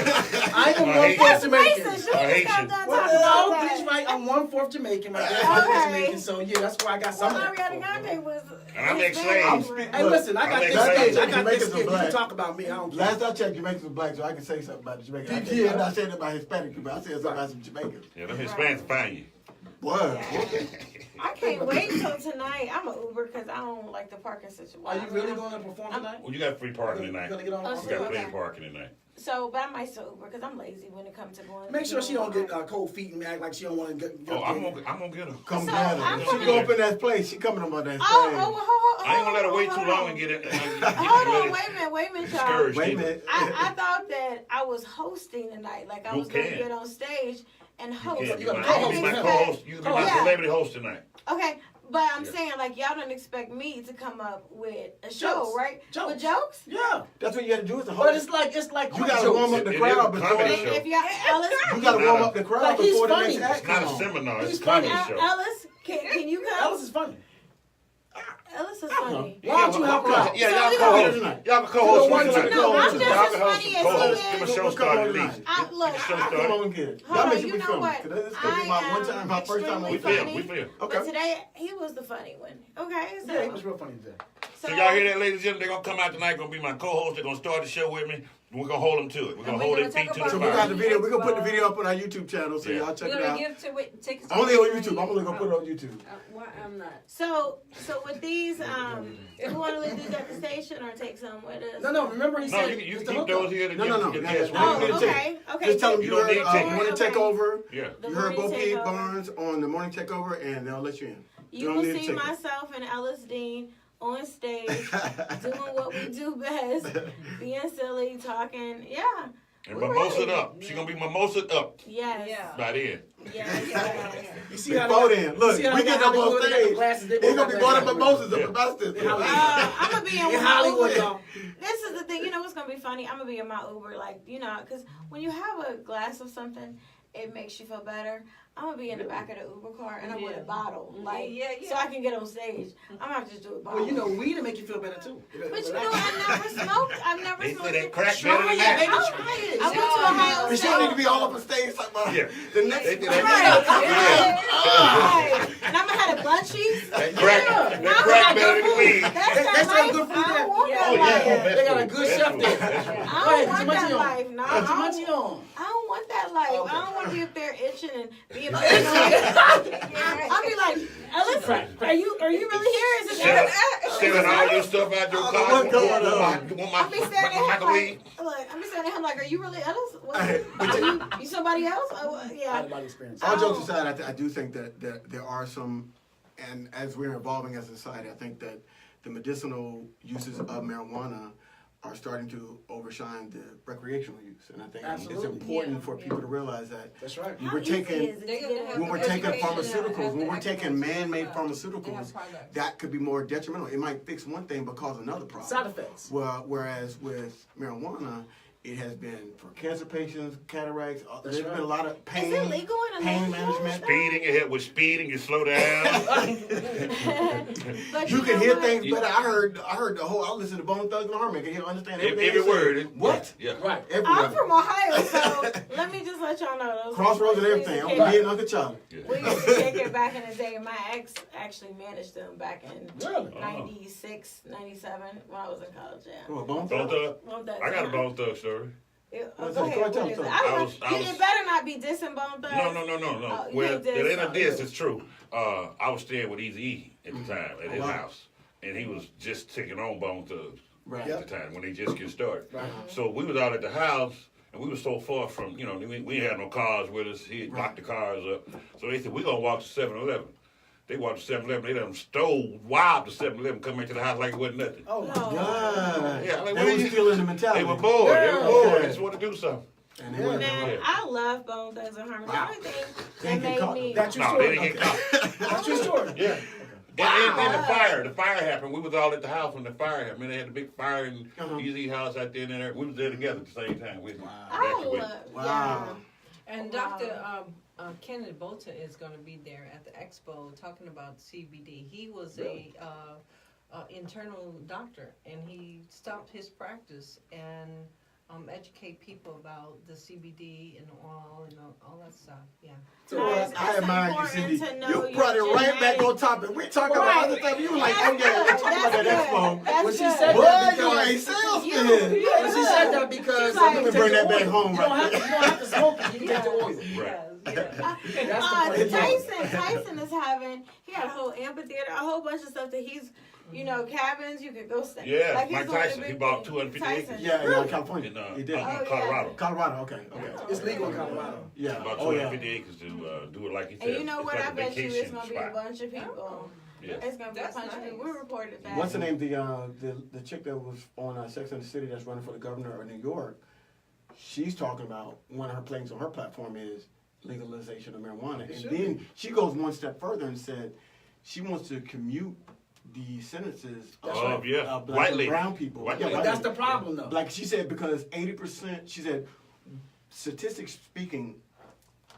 I one-fourth That's Jamaican. racist. You I just hate got you. done Well, talking no, about he's that. right. I'm 1/4 Jamaican. My dad's Okay. Jamaican, so yeah, that's where I got some Well, of that. Ariana from. Grande was. And I'm Hispanic. ex-slave. Hey, listen, I got I'm this excited. skin. I got Jamaicans this are skin. You black. can talk about me. I don't care. Last I checked, Jamaicans was black, so I can say something about the Jamaicans. Yeah. I'm not saying it about Hispanic people. I said something about some Jamaicans. Yeah, them Hispanics find you. What? I can't wait till tonight. I'm an Uber because I don't like the parking situation. Are you really going to perform tonight? Well, you got free parking You tonight. gonna get on? Oh, You Okay. got sure. plenty of parking tonight. So, but I might still Uber because I'm lazy when it comes to going. Make sure she don't get cold feet and act like she don't want to get. Oh, I'm gonna get her. Come So, down. I'm She coming- go up in that place. She coming up on that Oh, stage. I ain't gonna let her wait too long and get it. Hold on, wait a minute, y'all. Discouraged. Wait a either. minute. I thought that I was hosting tonight, like I You was going to can. get on stage and host. You You can gonna I be didn't my co-host. expect- co-host. You can be my Yeah. celebrity host tonight. Okay, but I'm Yeah. saying like y'all don't expect me to come up with a show, Jokes. right? Jokes. With jokes? Yeah, That's what you got to do is the but host. it's like You gotta jokes. warm up the It crowd is a before. comedy And show. if y'all Ellis, You gotta Not warm a- up the crowd Like, he's before the funny. next act It's not comes a on. seminar. It's He's a comedy funny. show. Ellis, can you come? Ellis is funny. Ellis is funny. Why don't you help her out? Yeah, So y'all we co-host. gonna- Y'all can co-host No, one I'm tonight. just Y'all as can funny host as and co-host. he Give a is. show We'll come started on at least. tonight. Look, Show Come started. on and get it. Hold Y'all on, make sure you we know film what? it. 'Cause this is gonna be my I one time, my first time. extremely We on feel. funny. We feel. But Okay. today he was the funny one. Okay, so, Yeah, he was real funny today. So y'all hear that, ladies and gentlemen? They're gonna come out tonight. Gonna be my co-host. They're gonna start the show with me. We're gonna hold them to it. We're gonna And we're hold gonna their feet talk to the So about we got fire. the video. We're gonna put the video up on our YouTube channel, so Yeah. y'all check We're it gonna out. give tickets. to Only on the- YouTube. I'm only gonna put it on YouTube. Why I'm not. So with these, we want to leave these at the station or take some with us? No, remember he No, said you it's can the keep those hookup. here to No, give no, to no. your Yeah, guests. yeah. Oh, We're gonna okay, okay. Just tell them You you don't heard need tickets. Morning Okay. Takeover. Yeah. The You heard Bo morning Peep takeover. Barnes on the Morning Takeover, and they'll let you in. You don't will need a see ticket. myself and Ellis Dean on stage doing what we do best, being silly, talking. Yeah. And We're mimosa ready. up. She gonna be mimosa up Yes. Yeah. by then. Yes. You see how Before they then, got- look, you see how we they get got up on Hollywood, they got the stage. glasses, they It's both gonna be got going up that. mimosas Yeah. up about this. In Hollywood. I'm gonna be in In my Hollywood, Uber. y'all. This is the thing. You know what's gonna be funny? I'm gonna be in my Uber, like because when you have a glass of something, it makes you feel better. I'm gonna be in the back of the Uber car and I'm with a bottle, like Yeah. so I can get on stage. I'm gonna have to just do a bottle. Well, you know, weed will make you feel better too. But you know, I never smoked. I've never They smoked. say that it. crack Try better than it, that. baby, I- try it. I went to Ohio But she State. don't need to be all up on stage talking about Yeah. the next. They did Right. that. Right. And I'm gonna have a bunchies. That crack better than weed. That's They that serve life. good food I there. don't want Yeah. that Oh, yeah. life. They got a good chef there. That's true. I Go don't ahead, want too much that on. life. No, Too much on. I don't want that life. Okay. I don't want to be up there itching and being paranoid. I'll be like, Ellis, are you really here? Is it Stealing all your stuff out your I don't car. know what's going on. Want I'll be staring at my him weed? like, I'm be staring at him like, are you really Ellis? What? Are you somebody else? Oh, Out yeah. of my experience. All jokes aside, I do think that there are some, and as we're evolving as a society, I think that the medicinal uses of marijuana are starting to overshine the recreational use, and I think it's Absolutely. important for people to realize that That's right. when How we're easy taking is it to They're get gonna in? have when we're the taking education pharmaceuticals, and when we're the taking agriculture. man-made They have pharmaceuticals, products. that could be more detrimental. It might fix one thing but cause another problem. Side effects. Well, whereas with marijuana, it has been for cancer patients, cataracts. That's There's right. been a lot of pain. Is it legal in a pain legal management. Speeding, you hit with speeding, you slow down. But You can know hear what? things better. I heard the whole. I listened to Bone Thugs and Harmony. I can understand everything. Every they say. word. What? Yeah. Right. Every I'm word. from Ohio, so let me just let y'all know those Crossroads and we everything. used I'm to kick- being Uncle Charlie. We used to kick it back in the day. My ex actually managed them back in Really? 96, 97 when I was in college. Yeah. Oh, Bone Bone Thugs? Thug. Well, that's I got a not- Bone Thug story. Go What's ahead. that? Go What tell is me it? something. I I was, was- it better not be dissing Bone Thugs. No. Oh, you Well, can't diss it ain't a something. diss. It's true. I was staying with Eazy-E at the time at his wow. house, and he was just taking on Bone Thugs Right. at the time when they just get started. Right. So we was out at the house, and we were so far from, we had no cars with us. He had locked the cars up. So they said, we're going to walk to 7-Eleven. They walked to 7-Eleven. They done stole wild to 7-Eleven, come into the house like it wasn't nothing. Oh, my No. God. God. Yeah, like, That what was you- still in the mentality. They were bored. They were Yeah. bored. Okay. They just wanted to do something. And Yeah. Man, I love Bone Thugs and Harmony. Wow. The only thing They that get made caught. me That's your No, they story. didn't get caught. That's your story. Yeah. Wow. And the fire happened. We was all at the house when the fire happened. They had the big fire in Uh-huh. Easy House out there and there. We was there together at the same time. We I evacuated. love Wow. And Wow. Dr. Kenneth Bolton is going to be there at the expo talking about CBD. He was a internal doctor, and he stopped his practice and educate people about the CBD and oil and all that stuff. Yeah. So, Guys, I it's admire you, important Cindy. to know You your brought it right back genetics. on topic. We talking about other stuff. You were like, oh yeah, That's talking about good. that expo. That's When she good. said Boy, that you are a because salesman. when she said that because She's like- you Let me can bring take that the back oil. home You don't right have to smoke it. You can take the oil. Right. That's the point. Tyson is having, he had a whole amphitheater, a whole bunch of stuff that he's, cabins you could go stay. Yeah, Like, he's Mike doing a Tyson. He big bought thing. 250 Tyson. acres. Yeah, in California. In, He did. Oh, Colorado. Colorado, okay. It's legal in Colorado. Yeah. About Oh, yeah. 250 acres to do it like he said. And you know It's what? like I a bet you it's vacation going to be a spot. bunch of people. Yeah. It's going to be a That's bunch of nice. people. We reported that. What's the name? The chick that was on Sex and the City that's running for the governor of New York. She's talking about one of her claims on her platform is legalization of marijuana, and then she goes one step further and said she wants to commute the sentences That's Oh, right. yeah. of black White and lady. brown people. White Yeah, lady. white That's the lady. problem, though. Like she said, because 80%, she said, statistics speaking,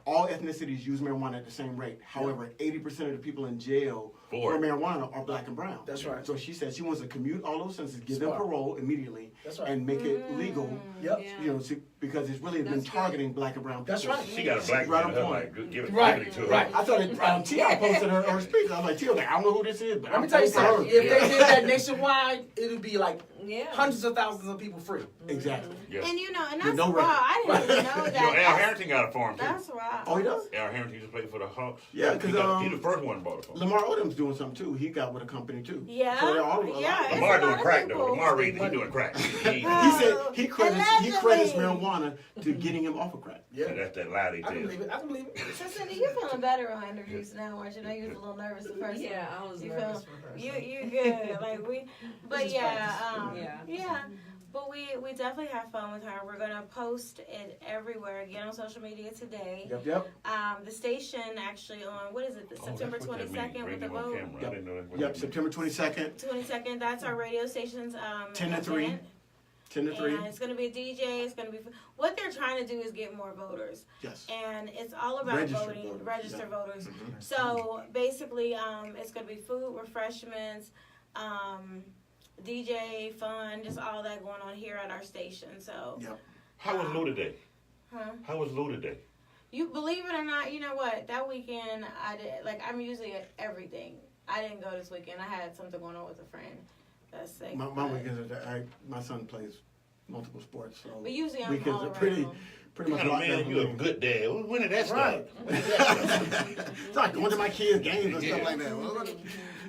all ethnicities use marijuana at the same rate. However, 80% of the people in jail for marijuana are black and brown. That's right. So she said she wants to commute all those sentences, give Smart. them parole immediately, That's right. and make it legal. Yep. Yeah. Because it's really been That's good. targeting black and brown people. That's right. She got a black Right man on in her, point. like, give it Right, to her. right. I thought it, T.I. posted her speech. I was like, T.I. like, I don't know who this is, but Let I'm me tell you voting for something. her. If they did that nationwide, it would be like Yeah. hundreds of thousands of people free. Exactly. Yeah. And With that's no raw. record. I didn't even know You know, that. Al That's, Harrington got a farm too. that's raw. Oh, he does? Al Harrington used to play for the Hawks. Yeah, he 'cause, the first one bought a farm. Lamar Odom's doing something too. He got with a company too. Yeah. So they're all Yeah, it's Lamar a doing lot of crack people. though. Lamar Reed, he doing crack. He said he credits Allegedly. marijuana to getting him off of crack. Yeah, that's that lie they I tell. can believe it. I can believe it. So Cindy, you feeling better on interviews now, aren't you? I know you was a little nervous the first Yeah, time. I was You nervous feel- for her. You good. Like but is yeah, practice. yeah. But we definitely have fun with her. We're gonna post it everywhere. Get on social media today. Yep. The station actually on what is it? The September 22nd with the vote. I didn't know that. Yep. September 22nd, 22nd. That's our radio station's 10 to 3. event. 10 to 3. And it's gonna be a DJ. It's gonna be what they're trying to do is get more voters. Yes. And it's all about Registered voting, voters, registered yeah. voters. So basically, it's gonna be food, refreshments, DJ, fun, just all that going on here at our station. So, Yep. How was Lou today? huh? How was Lou today? You believe it or not, you know what? That weekend I did. Like I'm usually at everything. I didn't go this weekend. I had something going on with a friend. That's sick. My weekends are my son plays multiple sports, so But usually I'm weekends all are around. pretty What much kind of locked man down. you a good dad? When did that start? Right. It's like going to my kids' games and stuff like that.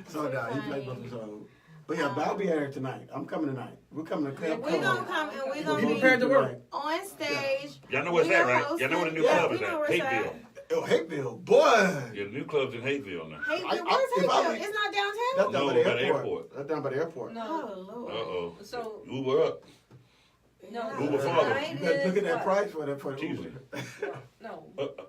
So he played both. So, but yeah, but I'll be there tonight. I'm coming tonight. We're coming to Club We're gonna come and we're Be gonna prepared be to work. on stage. Y'all know what's We that, are right? Y'all know what the new hosting- club yeah, is we know at? where it's Hateville. at. Oh, Hateville, boy. Yeah, the new club's in Hateville now. Hey, I- where's if I Hateville? leave- It's not downtown. That's down No, by the by the airport. airport. That's down by the airport. No. Oh Lord. Uh-oh. So Uber up. no. Uber father. Tonight You better look at is that what? price for that for Tuesday. Uber. No.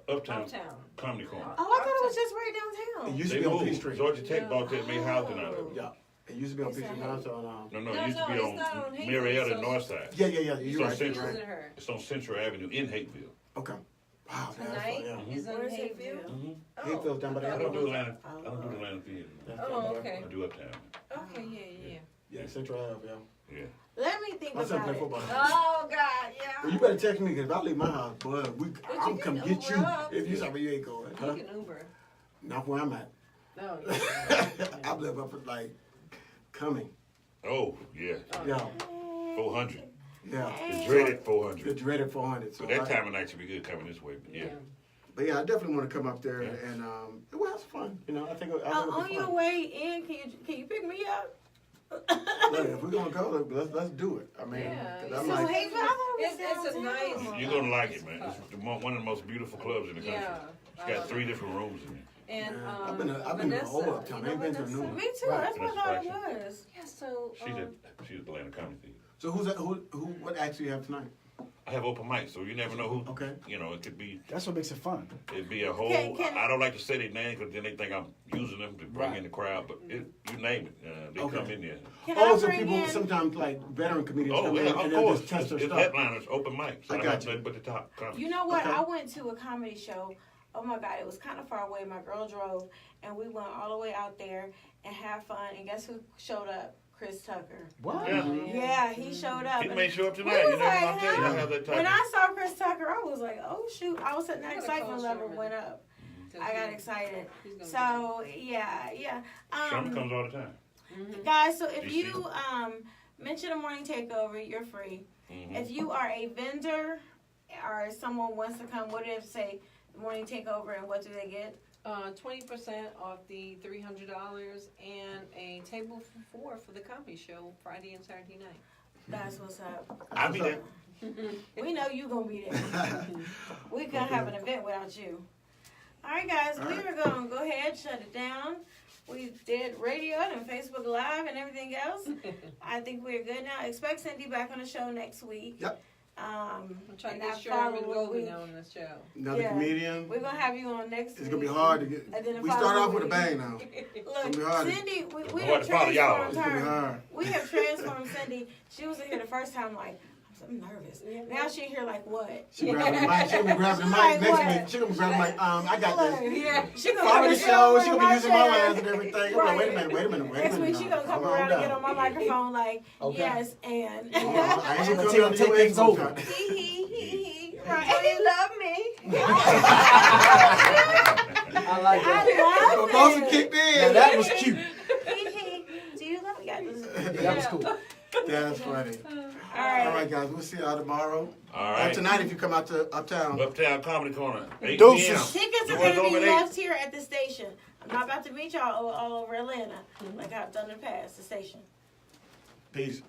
Uptown. Uptown. Comedy Corner. Oh, I thought it was just right It downtown. used to They be on P moved. Street. Georgia Tech bought that made housing out of it. Yeah. It used to be on P It's Street. a- Now it's on. No, No, it used to be no, it's not on on Hateville, Marietta so- North Side. Yeah. It's You're on right. Central. You're right. Her. It's on Central Avenue in Hateville. Okay. Wow. that's Tonight yeah. is in Where's Hayville. Hateville? Mm-hmm. Oh, Hateville's down by the I don't do airport. Atlanta. I don't do Atlanta Theater. That's Oh, down by the okay. I do Uptown. Okay, yeah. Yeah, Central Ave, yeah. Yeah. Let me think My son about play it. football. Oh God, yeah. Well, you better text me because if I leave my house, boy, I'm you come can get you Uber up. if you something you ain't going. Huh? You can Uber. Not where I'm at. No. I live up at like coming. Oh, yeah. Yeah, 400. yeah. The dreaded The 400. dreaded 400. So But that I- time of night should be good coming this way. But yeah. But yeah, I definitely want to come up there Yeah. and we'll have some fun. You know, I think it'll On be your fun. way in, can you pick me up? Look, if we're gonna go, let's do it. I mean, Yeah, 'cause you I'm So like, Hateville, I thought it was It's a downtown. nice- You're going to like it, man. It's one of the most beautiful clubs in the country. Yeah. It's got 3 different rooms in it. And man, I've been to the Vanessa, old uptown. you I ain't know been to the new Vanessa? one. Me too. Right. That's what I thought it was. Yeah, so She's at the Atlanta Comedy Theater. So who what acts do you have tonight? I have open mics, so you never know who. Okay. You know, it could be. That's what makes it fun. It'd be a whole. Can- I don't like to say their name because then they think I'm using them to bring Right. in the crowd. But you name it, they Okay. come in there. Can Oh, I so bring people in? sometimes like veteran comedians Oh come in yeah, and of they'll course. just test their It's stuff. headliners, open mics. So I I got have you. nothing but the top. Comedy. You know what? Okay. I went to a comedy show. Oh my God, it was kind of far away. My girl drove, and we went all the way out there and had fun. And guess who showed up? Chris Tucker. What? Yeah. Yeah, he showed up. He And may show up we tonight. was You never know. like, I'm telling you, I have that type. when of- I saw Chris Tucker, I was like, oh shoot! All of a sudden, that You gotta excitement call level Sherman. went up. I got excited. He's gonna So yeah. Sherman comes all the time. Guys, so if DC. you mention a morning takeover, you're free. Mhm. If you are a vendor or someone wants to come, what do they have to say? Morning takeover, and what do they get? 20% off the $300 and a table for 4 for the comedy show Friday and Saturday night. That's what's up. I'll be there. We know you gonna be there. We couldn't have an event without you. All right, guys, we are gonna go ahead, shut it down. We did radio and Facebook Live and everything else. I think we're good now. Expect Cindy back on the show next week. Yep. I'm trying and to that get Sherman following Goldman week, on the show. Another Yeah. comedian. we're gonna have you on next week. It's gonna be hard to get. And then the We start off with a following bang now. Look, It's gonna be hard. Cindy, we Hard have to follow y'all. transformed It's gonna be her. hard. We have transformed Cindy. She was in here the first time like, I'm nervous. Now she in here like what? She grabbing the mic. She gonna be grabbing the mic Like next what? week. She gonna be grabbing the mic. I got this. Yeah, she gonna Follow come the and show. sit She on gonna be using my chair. lines and everything. I'm like, Right. wait a minute. Next week she gonna come around and get on my microphone like, Okay. yes, and I ain't gonna Until come you to your take things expo over. time. he. Right. You love me. I like that. I love Both it. kicked Now in. that was cute. Do you love me? Yeah, That was cool. That's funny. All right. All right, guys. We'll see y'all tomorrow. All right. Tonight, if you come out to Uptown. Uptown Comedy Corner. 8 Deuces. p.m. Tickets are Doors going to open be 8. left here at the station. I'm not about to meet y'all all over Atlanta like I've done in the past, the station. Peace.